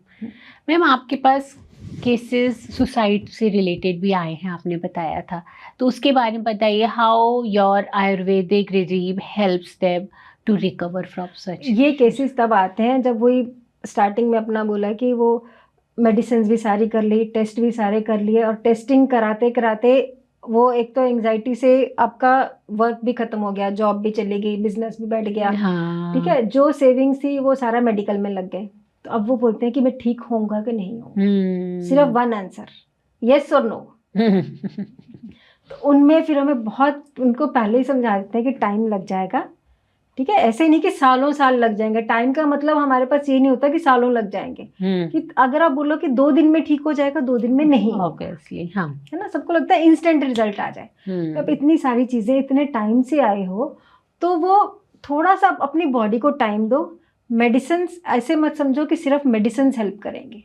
Ma'am आपके पास केसेस सुसाइड से रिलेटेड भी आए हैं, आपने बताया था, तो उसके बारे में बताइए। How your Ayurvedic regime helps them to recover from such? ये केसेस तब आते हैं जब वही स्टार्टिंग में अपना बोला कि वो मेडिसिन भी सारी कर ली, टेस्ट भी सारे कर लिए, और टेस्टिंग कराते कराते वो एक तो एंजाइटी से आपका वर्क भी खत्म हो गया, जॉब भी चली गई, बिजनेस भी बैठ गया। हाँ। ठीक है, जो सेविंग्स थी वो सारा मेडिकल में लग गए। तो अब वो बोलते हैं कि मैं ठीक होऊंगा कि नहीं होऊंगा, सिर्फ वन आंसर, यस और नो। तो उनमें फिर हमें बहुत उनको पहले ही समझा देते हैं कि टाइम लग जाएगा। ठीक है, ऐसे नहीं कि सालों साल लग जाएंगे। टाइम का मतलब हमारे पास ये नहीं होता कि सालों लग जाएंगे, कि अगर आप बोलो कि 2 दिन में ठीक हो जाएगा, 2 दिन में नहीं, ऑब्वियसली हाँ, है ना। सबको लगता है इंस्टेंट रिजल्ट आ जाए। तो अब इतनी सारी चीजें इतने टाइम से आए हो, तो वो थोड़ा सा अपनी बॉडी को टाइम दो। मेडिसिन ऐसे मत समझो कि सिर्फ मेडिसिन हेल्प करेंगे।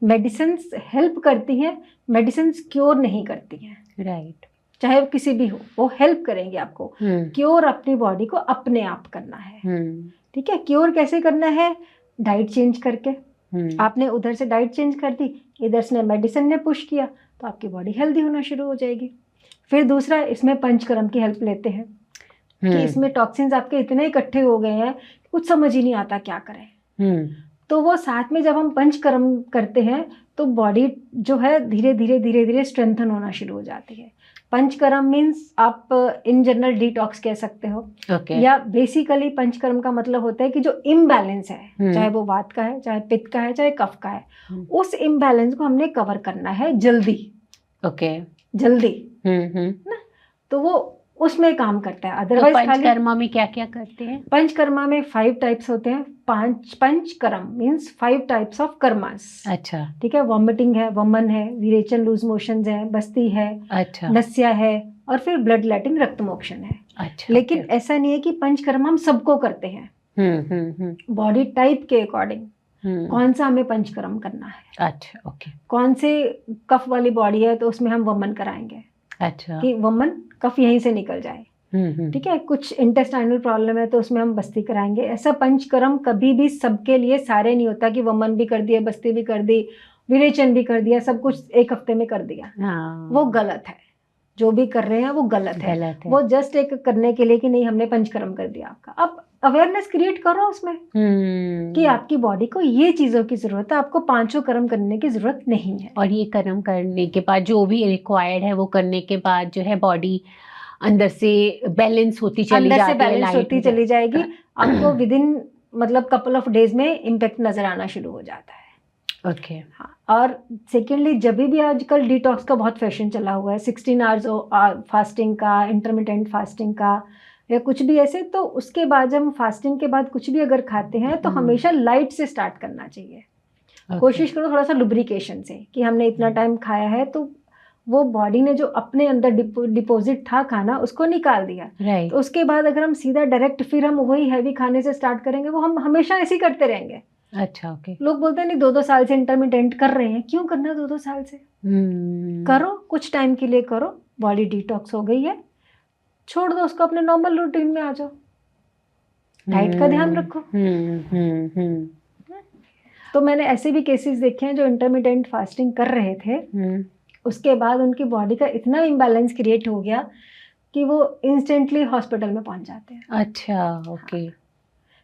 मेडिसिन हेल्प करती हैं, मेडिसिन क्योर नहीं करती हैं। राइट। चाहे वो किसी भी हो, वो हेल्प करेंगे आपको। क्योर अपनी बॉडी को अपने आप करना है। ठीक है, क्योर कैसे करना है? डाइट चेंज करके। आपने उधर से डाइट चेंज कर दी, इधर से मेडिसिन ने पुश किया, तो आपकी बॉडी हेल्दी होना शुरू हो जाएगी। फिर दूसरा, इसमें पंचकर्म की हेल्प लेते हैं कि इसमें टॉक्सिन्स आपके इतने इकट्ठे हो गए हैं, कुछ समझ ही नहीं आता क्या करें। तो वो साथ में जब हम पंचकर्म करते हैं तो बॉडी जो है धीरे धीरे स्ट्रेंथन होना शुरू हो जाती है। पंचकर्म मीन्स आप इन जनरल डिटॉक्स कह सकते हो। या बेसिकली पंचकर्म का मतलब होता है कि जो इम्बैलेंस है, चाहे वो वात का है, चाहे पित्त का है, चाहे कफ का है, उस इम्बैलेंस को हमने कवर करना है जल्दी। जल्दी ना, तो वो उसमें काम करता है। अदरवाइज तो पंचकर्मा में क्या क्या करते हैं? पंचकर्मा में 5 टाइप्स होते हैं। Panchakarma means 5 types of karmas. अच्छा। ठीक है, वॉमिटिंग है, वमन है, विरेचन लूज मोशन है, बस्ती है, अच्छा, नस्या है, और फिर ब्लड लेटिंग रक्त मोक्षण है। अच्छा। लेकिन ऐसा नहीं है कि पंचकर्म हम सबको करते हैं। बॉडी टाइप के अकॉर्डिंग कौन सा हमें पंचकर्म करना है। अच्छा, ओके। कौन से कफ वाली बॉडी है तो उसमें हम वमन कराएंगे। अच्छा, कि वमन कफ यहीं से निकल जाए। ठीक है, कुछ इंटेस्टाइनल प्रॉब्लम है तो उसमें हम बस्ती कराएंगे। ऐसा पंचकर्म कभी भी सबके लिए सारे नहीं होता कि वमन भी कर दिया, बस्ती भी कर दी, विरेचन भी कर दिया, सब कुछ एक हफ्ते में कर दिया। वो गलत है। जो भी कर रहे हैं वो गलत है। वो जस्ट एक करने के लिए कि नहीं हमने पंचकर्म कर दिया आपका। अब अवेयरनेस क्रिएट करो उसमें कि आपकी बॉडी को ये चीजों की जरूरत है, आपको 5 कर्म करने की जरूरत नहीं है। और ये कर्म करने के बाद जो भी रिक्वायर्ड है वो करने के बाद जो है बॉडी अंदर से बैलेंस होती चली जाती है, बैलेंस होती चली जाएगी। आपको विद इन मतलब कपल ऑफ डेज में इम्पैक्ट नजर आना शुरू हो जाता है। ओके। हाँ, और सेकेंडली जब भी आजकल डिटॉक्स का बहुत फैशन चला हुआ है, 16 आवर्स फास्टिंग का, इंटरमिटेंट फास्टिंग का, या कुछ भी ऐसे, तो उसके बाद जब हम फास्टिंग के बाद कुछ भी अगर खाते हैं तो हमेशा लाइट से स्टार्ट करना चाहिए। कोशिश करो थोड़ा सा लुब्रिकेशन से, कि हमने इतना टाइम खाया है तो वो बॉडी ने जो अपने अंदर डिपॉजिट था खाना उसको निकाल दिया। तो उसके बाद अगर हम सीधा डायरेक्ट फिर हम वही हैवी खाने से स्टार्ट करेंगे, वो हम हमेशा ऐसे ही करते रहेंगे। अच्छा, ओके। लोग बोलते हैं नहीं 2-2 साल से इंटरमिटेंट कर रहे हैं, क्यों करना 2-2 साल से? करो, कुछ टाइम के लिए करो, बॉडी डिटॉक्स हो गई है, छोड़ दो उसको, अपने नॉर्मल रूटीन में आ जाओ, डाइट का ध्यान रखो। तो मैंने ऐसे भी केसेस देखे हैं जो इंटरमिटेंट फास्टिंग कर रहे थे, उसके बाद उनकी बॉडी का इतना इम्बैलेंस क्रिएट हो गया कि वो इंस्टेंटली हॉस्पिटल में पहुंच जाते हैं। अच्छा, ओके।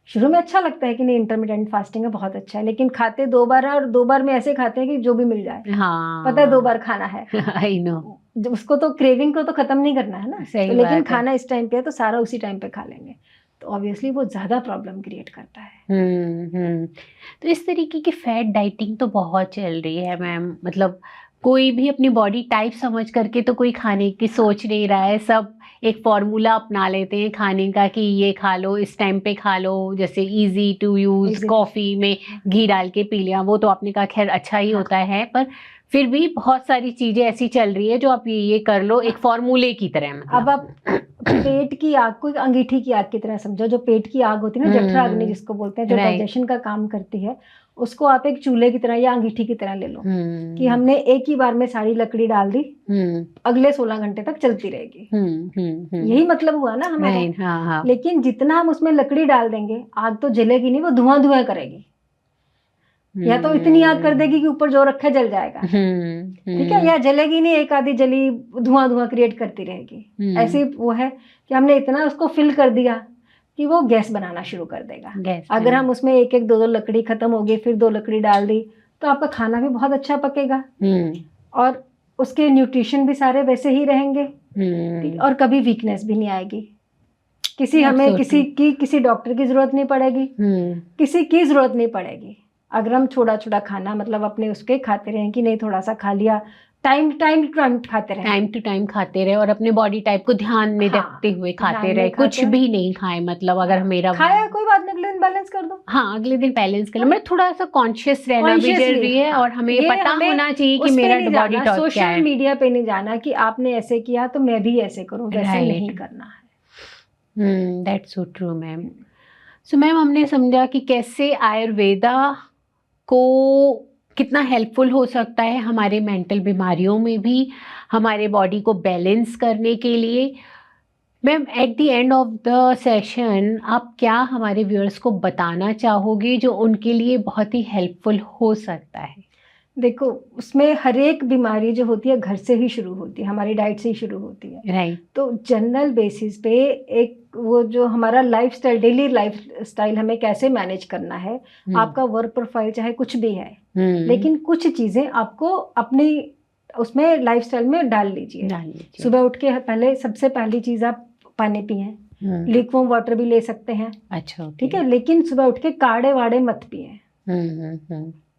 शुरू में अच्छा लगता है कि नहीं इंटरमिटेंट फास्टिंग है, बहुत अच्छा है, लेकिन खाते 2 बार है और 2 बार में ऐसे खाते हैं कि जो भी मिल जाए। हाँ, पता है 2 बार खाना है। I know. उसको तो क्रेविंग को तो खत्म नहीं करना है ना। तो लेकिन खाना इस टाइम पे है तो सारा उसी टाइम पे खा लेंगे, तो ऑब्वियसली वो ज़्यादा प्रॉब्लम क्रिएट करता है। तो इस तरीके की फैट डाइटिंग तो बहुत चल रही है मैम। मतलब कोई भी अपनी बॉडी टाइप समझ करके तो कोई खाने की सोच नहीं रहा है। सब एक फॉर्मूला अपना लेते हैं खाने का कि ये खा लो, इस टाइम पे खा लो, जैसे इजी टू यूज, कॉफ़ी में घी डाल के पी लिया। वो तो आपने कहा खैर अच्छा ही होता है, पर फिर भी बहुत सारी चीज़ें ऐसी चल रही है जो आप ये कर लो एक फॉर्मूले की तरह। मतलब अब आप पेट की आग को अंगीठी की आग की तरह समझो। जो पेट की आग होती है ना, जठराग्नि जिसको बोलते हैं, जो डाइजेशन का काम करती है, उसको आप एक चूल्हे की तरह या अंगीठी की तरह ले लो कि हमने एक ही बार में सारी लकड़ी डाल दी, अगले 16 घंटे तक चलती रहेगी। यही मतलब हुआ ना हमारा। हाँ। लेकिन जितना हम उसमें लकड़ी डाल देंगे, आग तो जलेगी नहीं, वो धुआं धुआं करेगी। या तो इतनी आग कर देगी कि ऊपर जो रखा जल जाएगा, ठीक है, या जलेगी नहीं, एक आधी जली धुआं धुआं क्रिएट करती रहेगी। ऐसे वो है कि हमने इतना उसको फिल कर दिया कि वो गैस बनाना शुरू कर देगा। अगर हम उसमें 1-1, 2-2 लकड़ी खत्म हो गई, फिर 2 लकड़ी डाल दी, तो आपका खाना भी बहुत अच्छा पकेगा और उसके न्यूट्रिशन भी सारे वैसे ही रहेंगे। ठीक, और कभी वीकनेस भी नहीं आएगी। किसी डॉक्टर की जरूरत नहीं पड़ेगी, किसी की जरूरत नहीं पड़ेगी। अगर हम छोटा छोटा खाना मतलब अपने उसके खाते रहें कि नहीं, थोड़ा सा खा लिया, टाइम टू टाइम खाते रहे और अपने बॉडी टाइप को ध्यान में हाँ, रखते हुए खाते रहे, कुछ भी नहीं खाए। मतलब अगर मेरा खाया कोई बात नहीं, अगले दिन बैलेंस कर दो। हाँ, अगले दिन बैलेंस कर लो। मतलब थोड़ा सा कॉन्शियस रहना भी जरूरी है। और हमें पता होना चाहिए कि मेरा बॉडी टाइप क्या है। सोशल मीडिया पे नहीं जाना कि आपने ऐसे किया तो मैं भी ऐसे करूं, वैसे नहीं करना है। That's so true ma'am. So ma'am, हमने समझा कि कैसे आयुर्वेदा को कितना हेल्पफुल हो सकता है हमारे मेंटल बीमारियों में भी, हमारे बॉडी को बैलेंस करने के लिए। Ma'am, at the end of the session आप क्या हमारे व्यूअर्स को बताना चाहोगे जो उनके लिए बहुत ही हेल्पफुल हो सकता है? देखो, उसमें हर एक बीमारी जो होती है घर से ही शुरू होती है, हमारी डाइट से ही शुरू होती है। राइट। तो जनरल बेसिस पे एक वो जो हमारा लाइफस्टाइल, डेली लाइफस्टाइल हमें कैसे मैनेज करना है, आपका वर्क प्रोफाइल चाहे कुछ भी है, लेकिन कुछ चीजें आपको अपनी उसमें लाइफस्टाइल में डाल लीजिए। सुबह उठ के पहले सबसे पहली चीज आप पानी पिए, लिक्वॉर्म वाटर भी ले सकते हैं। अच्छा, ठीक है, लेकिन सुबह उठ के काढ़े वाड़े मत पिए।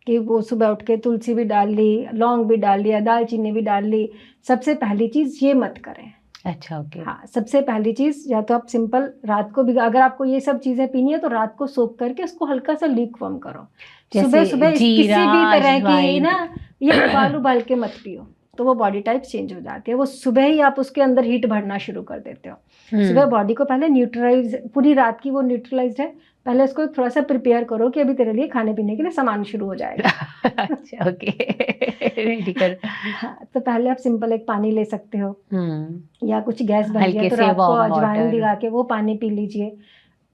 कि वो सुबह उठ के तुलसी भी डाल ली, लौंग भी डाल लिया, दालचीनी भी डाल ली, सबसे पहली चीज ये मत करें। अच्छा, ओके। हाँ, सबसे पहली चीज या तो आप सिंपल रात को भी, अगर आपको ये सब चीजें पीनी है तो रात को सोख करके उसको हल्का सा लीकवॉर्म करो। सुबह सुबह किसी भी तरह की ना ये उबाल के मत पियो, तो वो बॉडी टाइप चेंज हो जाती है। वो सुबह ही आप उसके अंदर हीट भरना शुरू कर देते हो। सुबह बॉडी को पहले न्यूट्रलाइज, पूरी रात की वो न्यूट्रलाइज्ड है, पहले उसको थोड़ा सा प्रिपेयर करो कि अभी तेरे लिए खाने पीने के लिए सामान शुरू हो जाएगा। अच्छा, ओके। रेडी कर। हाँ, तो पहले आप सिंपल एक पानी ले सकते हो, या कुछ गैस बन गया तो रात को अजवाइन भिगा के वो पानी पी लीजिए।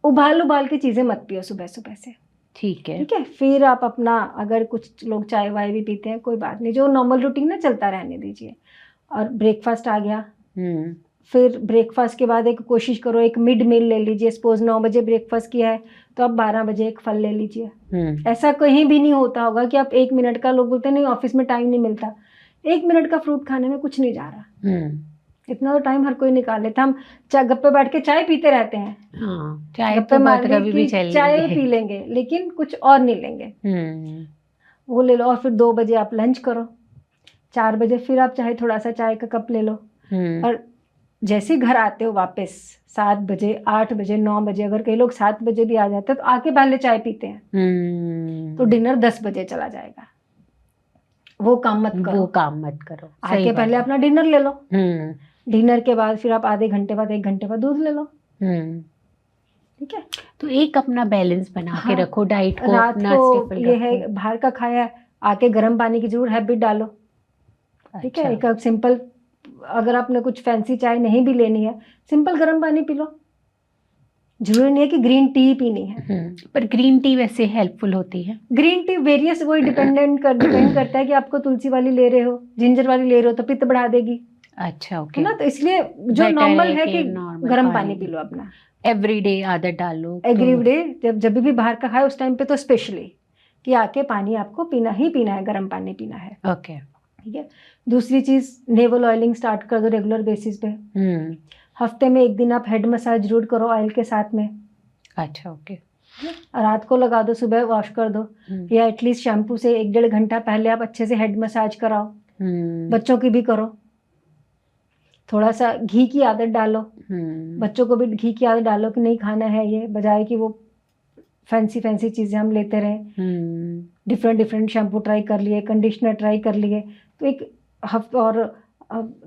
उबाल के चीजें मत पियो सुबह सुबह से। ठीक है। ठीक है, फिर आप अपना, अगर कुछ लोग चाय वाय भी पीते हैं कोई बात नहीं, जो नॉर्मल रूटीन ना चलता रहने दीजिए। और ब्रेकफास्ट आ गया, फिर ब्रेकफास्ट के बाद एक कोशिश करो एक मिड मील ले लीजिए। सपोज 9 बजे ब्रेकफास्ट किया है तो आप 12 बजे एक फल ले लीजिए। ऐसा कहीं भी नहीं होता होगा कि आप 1 मिनट का, लोग बोलते हैं नहीं ऑफिस में टाइम नहीं मिलता, 1 मिनट का फ्रूट खाने में कुछ नहीं जा रहा। इतना तो टाइम हर कोई निकाल लेता। हम गप्पे बैठ के चाय पीते रहते हैं, चाय गप्पे तो मारने कभी भी की चाय पी लेंगे लेकिन कुछ और नहीं लेंगे, वो ले लो। और फिर 2 बजे आप लंच करो, 4 बजे फिर आप चाहे थोड़ा सा चाय का कप ले लो। और जैसे घर आते हो वापस 7 बजे, 8 बजे, 9 बजे, अगर कई लोग 7 बजे भी आ जाते हैं तो आके पहले चाय पीते हैं, तो डिनर 10 बजे चला जाएगा। वो काम मत करो। आके पहले अपना डिनर ले लो। डिनर के बाद फिर आप आधे घंटे बाद, 1 घंटे बाद दूध ले लो। ठीक है, तो एक अपना बैलेंस बना के रखो डाइट को। रात को ये है बाहर का खाया, आके गर्म पानी की जरूर हैबिट डालो। ठीक है, एक सिंपल, अगर आपने कुछ फैंसी चाय नहीं भी लेनी है, सिंपल गर्म पानी पी लो। जरूरी नहीं है कि ग्रीन टी पीनी है। पर ग्रीन टी वैसे हेल्पफुल होती है। ग्रीन टी वेरियस, वही डिपेंड करता है कि आपको तुलसी वाली ले रहे हो, जिंजर वाली ले रहे हो तो पित्त बढ़ा देगी। अच्छा, ओके। है ना, तो इसलिए जो नॉर्मल है कि गर्म पानी पी लो अपना। एवरीडे आदत डालो। एवरीडे जब भी बाहर का खाए उस टाइम पे तो स्पेशली कि आके पानी आपको पीना ही पीना है, गर्म पानी पीना है। ओके, ठीक है। दूसरी चीज, नेवल ऑयलिंग स्टार्ट कर दो रेगुलर बेसिस पे। हफ्ते में 1 दिन आप हेड मसाज जरूर करो ऑयल के साथ में। अच्छा, ओके। रात को लगा दो, सुबह वॉश कर दो, या एटलीस्ट शैम्पू से 1-1.5 घंटा पहले आप अच्छे से हेड मसाज कराओ। बच्चों की भी करो। थोड़ा सा घी की आदत डालो, बच्चों को भी घी की आदत डालो कि नहीं खाना है ये, बजाय कि वो फैंसी चीजें हम लेते रहें। डिफरेंट शैम्पू ट्राई कर लिए, कंडीशनर ट्राई कर लिए, तो एक हफ्ते और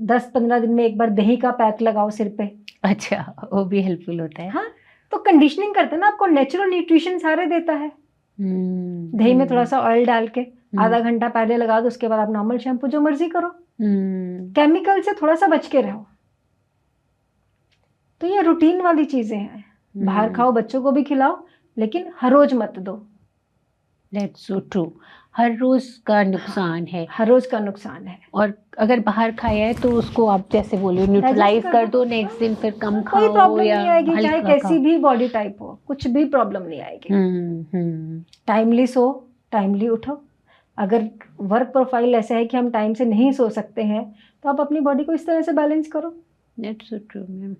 10-15 दिन में एक बार दही का पैक लगाओ सिर पे। अच्छा, वो भी हेल्पफुल होता है। हाँ, तो कंडीशनिंग करते हैं ना, आपको नेचुरल न्यूट्रिशन सारे देता है। दही में थोड़ा सा ऑयल डाल के आधा घंटा पहले लगा दो, उसके बाद आप नॉर्मल शैम्पू जो मर्जी करो। केमिकल से थोड़ा सा बच के रहो। तो ये रूटीन वाली चीजें हैं। बाहर खाओ, बच्चों को भी खिलाओ, लेकिन हर रोज मत दो। That's so true. हर रोज का नुकसान है। हर रोज का नुकसान है। और अगर बाहर खाया है तो उसको आप जैसे बोलो न्यूट्रलाइज कर दो, नेक्स्ट दिन फिर कम खाओ। कोई प्रॉब्लम नहीं आएगी, चाहे कैसी भी बॉडी टाइप हो, कुछ भी प्रॉब्लम नहीं आएगी। टाइमली सो, टाइमली उठो, अगर वर्क प्रोफाइल ऐसा है कि हम टाइम से नहीं सो सकते हैं, तो आप अपनी बॉडी को इस तरह से बैलेंस करो, दैट्स सो ट्रू मैम।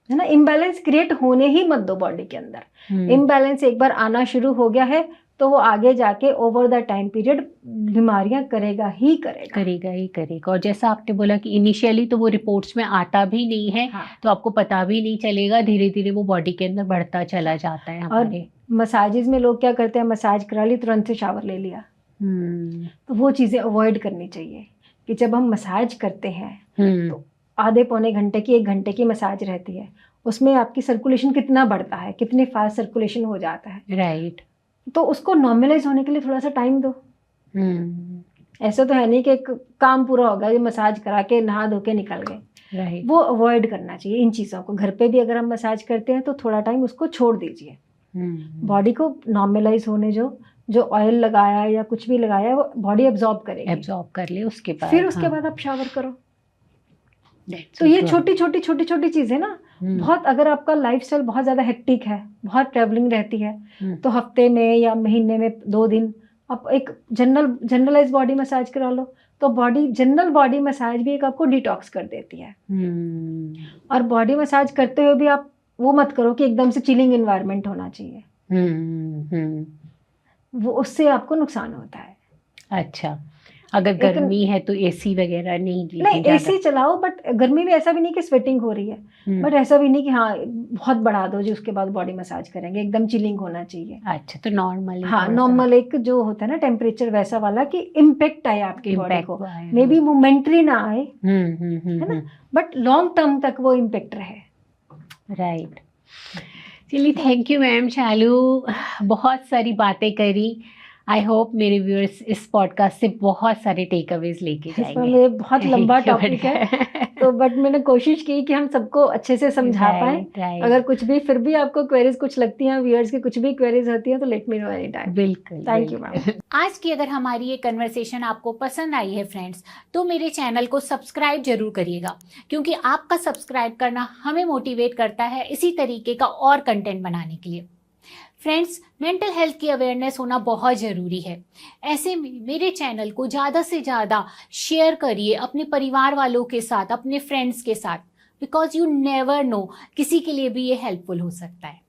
है ना। इम्बैलेंस क्रिएट होने ही मत दो बॉडी के अंदर। इम्बैलेंस एक बार आना शुरू हो गया है तो वो आगे जाके ओवर द टाइम पीरियड बीमारियां करेगा ही करेगा। और जैसा आपने बोला कि इनिशियली तो वो रिपोर्ट्स में आता भी नहीं है, हाँ। तो आपको पता भी नहीं चलेगा, धीरे धीरे वो बॉडी के अंदर बढ़ता चला जाता है हमारे। और मसाजेज में लोग क्या करते हैं, मसाज करा ली तुरंत से शावर ले लिया, तो वो चीज़ें अवॉइड करनी चाहिए कि जब हम मसाज करते हैं तो आधे पौने घंटे की 1 घंटे की मसाज रहती है, उसमें आपकी सर्कुलेशन कितना बढ़ता है, कितने फास्ट सर्कुलेशन हो जाता है, राइट। तो उसको नॉर्मलाइज होने के लिए थोड़ा सा टाइम दो। ऐसा तो है नहीं कि एक काम पूरा होगा, ये मसाज करा के नहा धो के निकल गए, राइट। वो अवॉइड करना चाहिए इन चीज़ों को। घर पे भी अगर हम मसाज करते हैं तो थोड़ा टाइम उसको छोड़ दीजिए, बॉडी को नॉर्मलाइज होने जो ऑयल लगाया या कुछ भी लगाया वो बॉडी एब्जॉर्ब करेगी, एब्जॉर्ब कर ले उसके बाद, फिर उसके बाद आप शावर करो। तो ये छोटी छोटी चीज़ें ना बहुत, अगर आपका लाइफस्टाइल बहुत ज़्यादा हेक्टिक है, बहुत ट्रैवलिंग रहती है, तो हफ्ते में या महीने में 2 दिन आप एक जनरलाइज बॉडी मसाज करा लो, तो जनरल बॉडी मसाज भी एक आपको डिटॉक्स कर देती है। और बॉडी मसाज करते हुए भी आप वो मत करो कि एकदम से चिलिंग एनवायरनमेंट होना चाहिए, वो उससे आपको नुकसान होता है। अच्छा, अगर गर्मी है तो एसी वगैरह नहीं एसी चलाओ, बट गर्मी में ऐसा भी नहीं कि स्वेटिंग हो रही है, बट ऐसा भी नहीं कि हाँ बहुत बढ़ा दो जी उसके बाद बॉडी मसाज करेंगे, एकदम चिलिंग होना चाहिए। अच्छा, तो नॉर्मल, हाँ नॉर्मल एक जो होता है ना टेम्परेचर वैसा वाला कि इम्पैक्ट आए आपकी बॉडी को, मे बी मोमेंटरी ना आए, है ना, बट लॉन्ग टर्म तक वो इम्पैक्ट रहे। राइट। चलिए, थैंक यू मैम। शालू बहुत सारी बातें करी। आई होप मेरे व्यूअर्स इस पॉडकास्ट से बहुत सारे टेक अवेज लेके जाएंगे। ये बहुत लंबा टॉपिक है तो बट मैंने कोशिश की कि हम सबको अच्छे से समझा पाए। अगर कुछ भी फिर भी आपको क्वेरीज कुछ लगती हैं, व्यूअर्स की कुछ भी क्वेरीज होती हैं, तो let me know any time. बिल्कुल, थैंक यू मैम। आज की अगर हमारी ये कन्वर्सेशन आपको पसंद आई है फ्रेंड्स, तो मेरे चैनल को सब्सक्राइब जरूर करिएगा, क्योंकि आपका सब्सक्राइब करना हमें मोटिवेट करता है इसी तरीके का और कंटेंट बनाने के लिए। फ्रेंड्स, मेंटल हेल्थ की अवेयरनेस होना बहुत ज़रूरी है। ऐसे में मेरे चैनल को ज़्यादा से ज़्यादा शेयर करिए अपने परिवार वालों के साथ, अपने फ्रेंड्स के साथ, बिकॉज यू नेवर नो, किसी के लिए भी ये हेल्पफुल हो सकता है।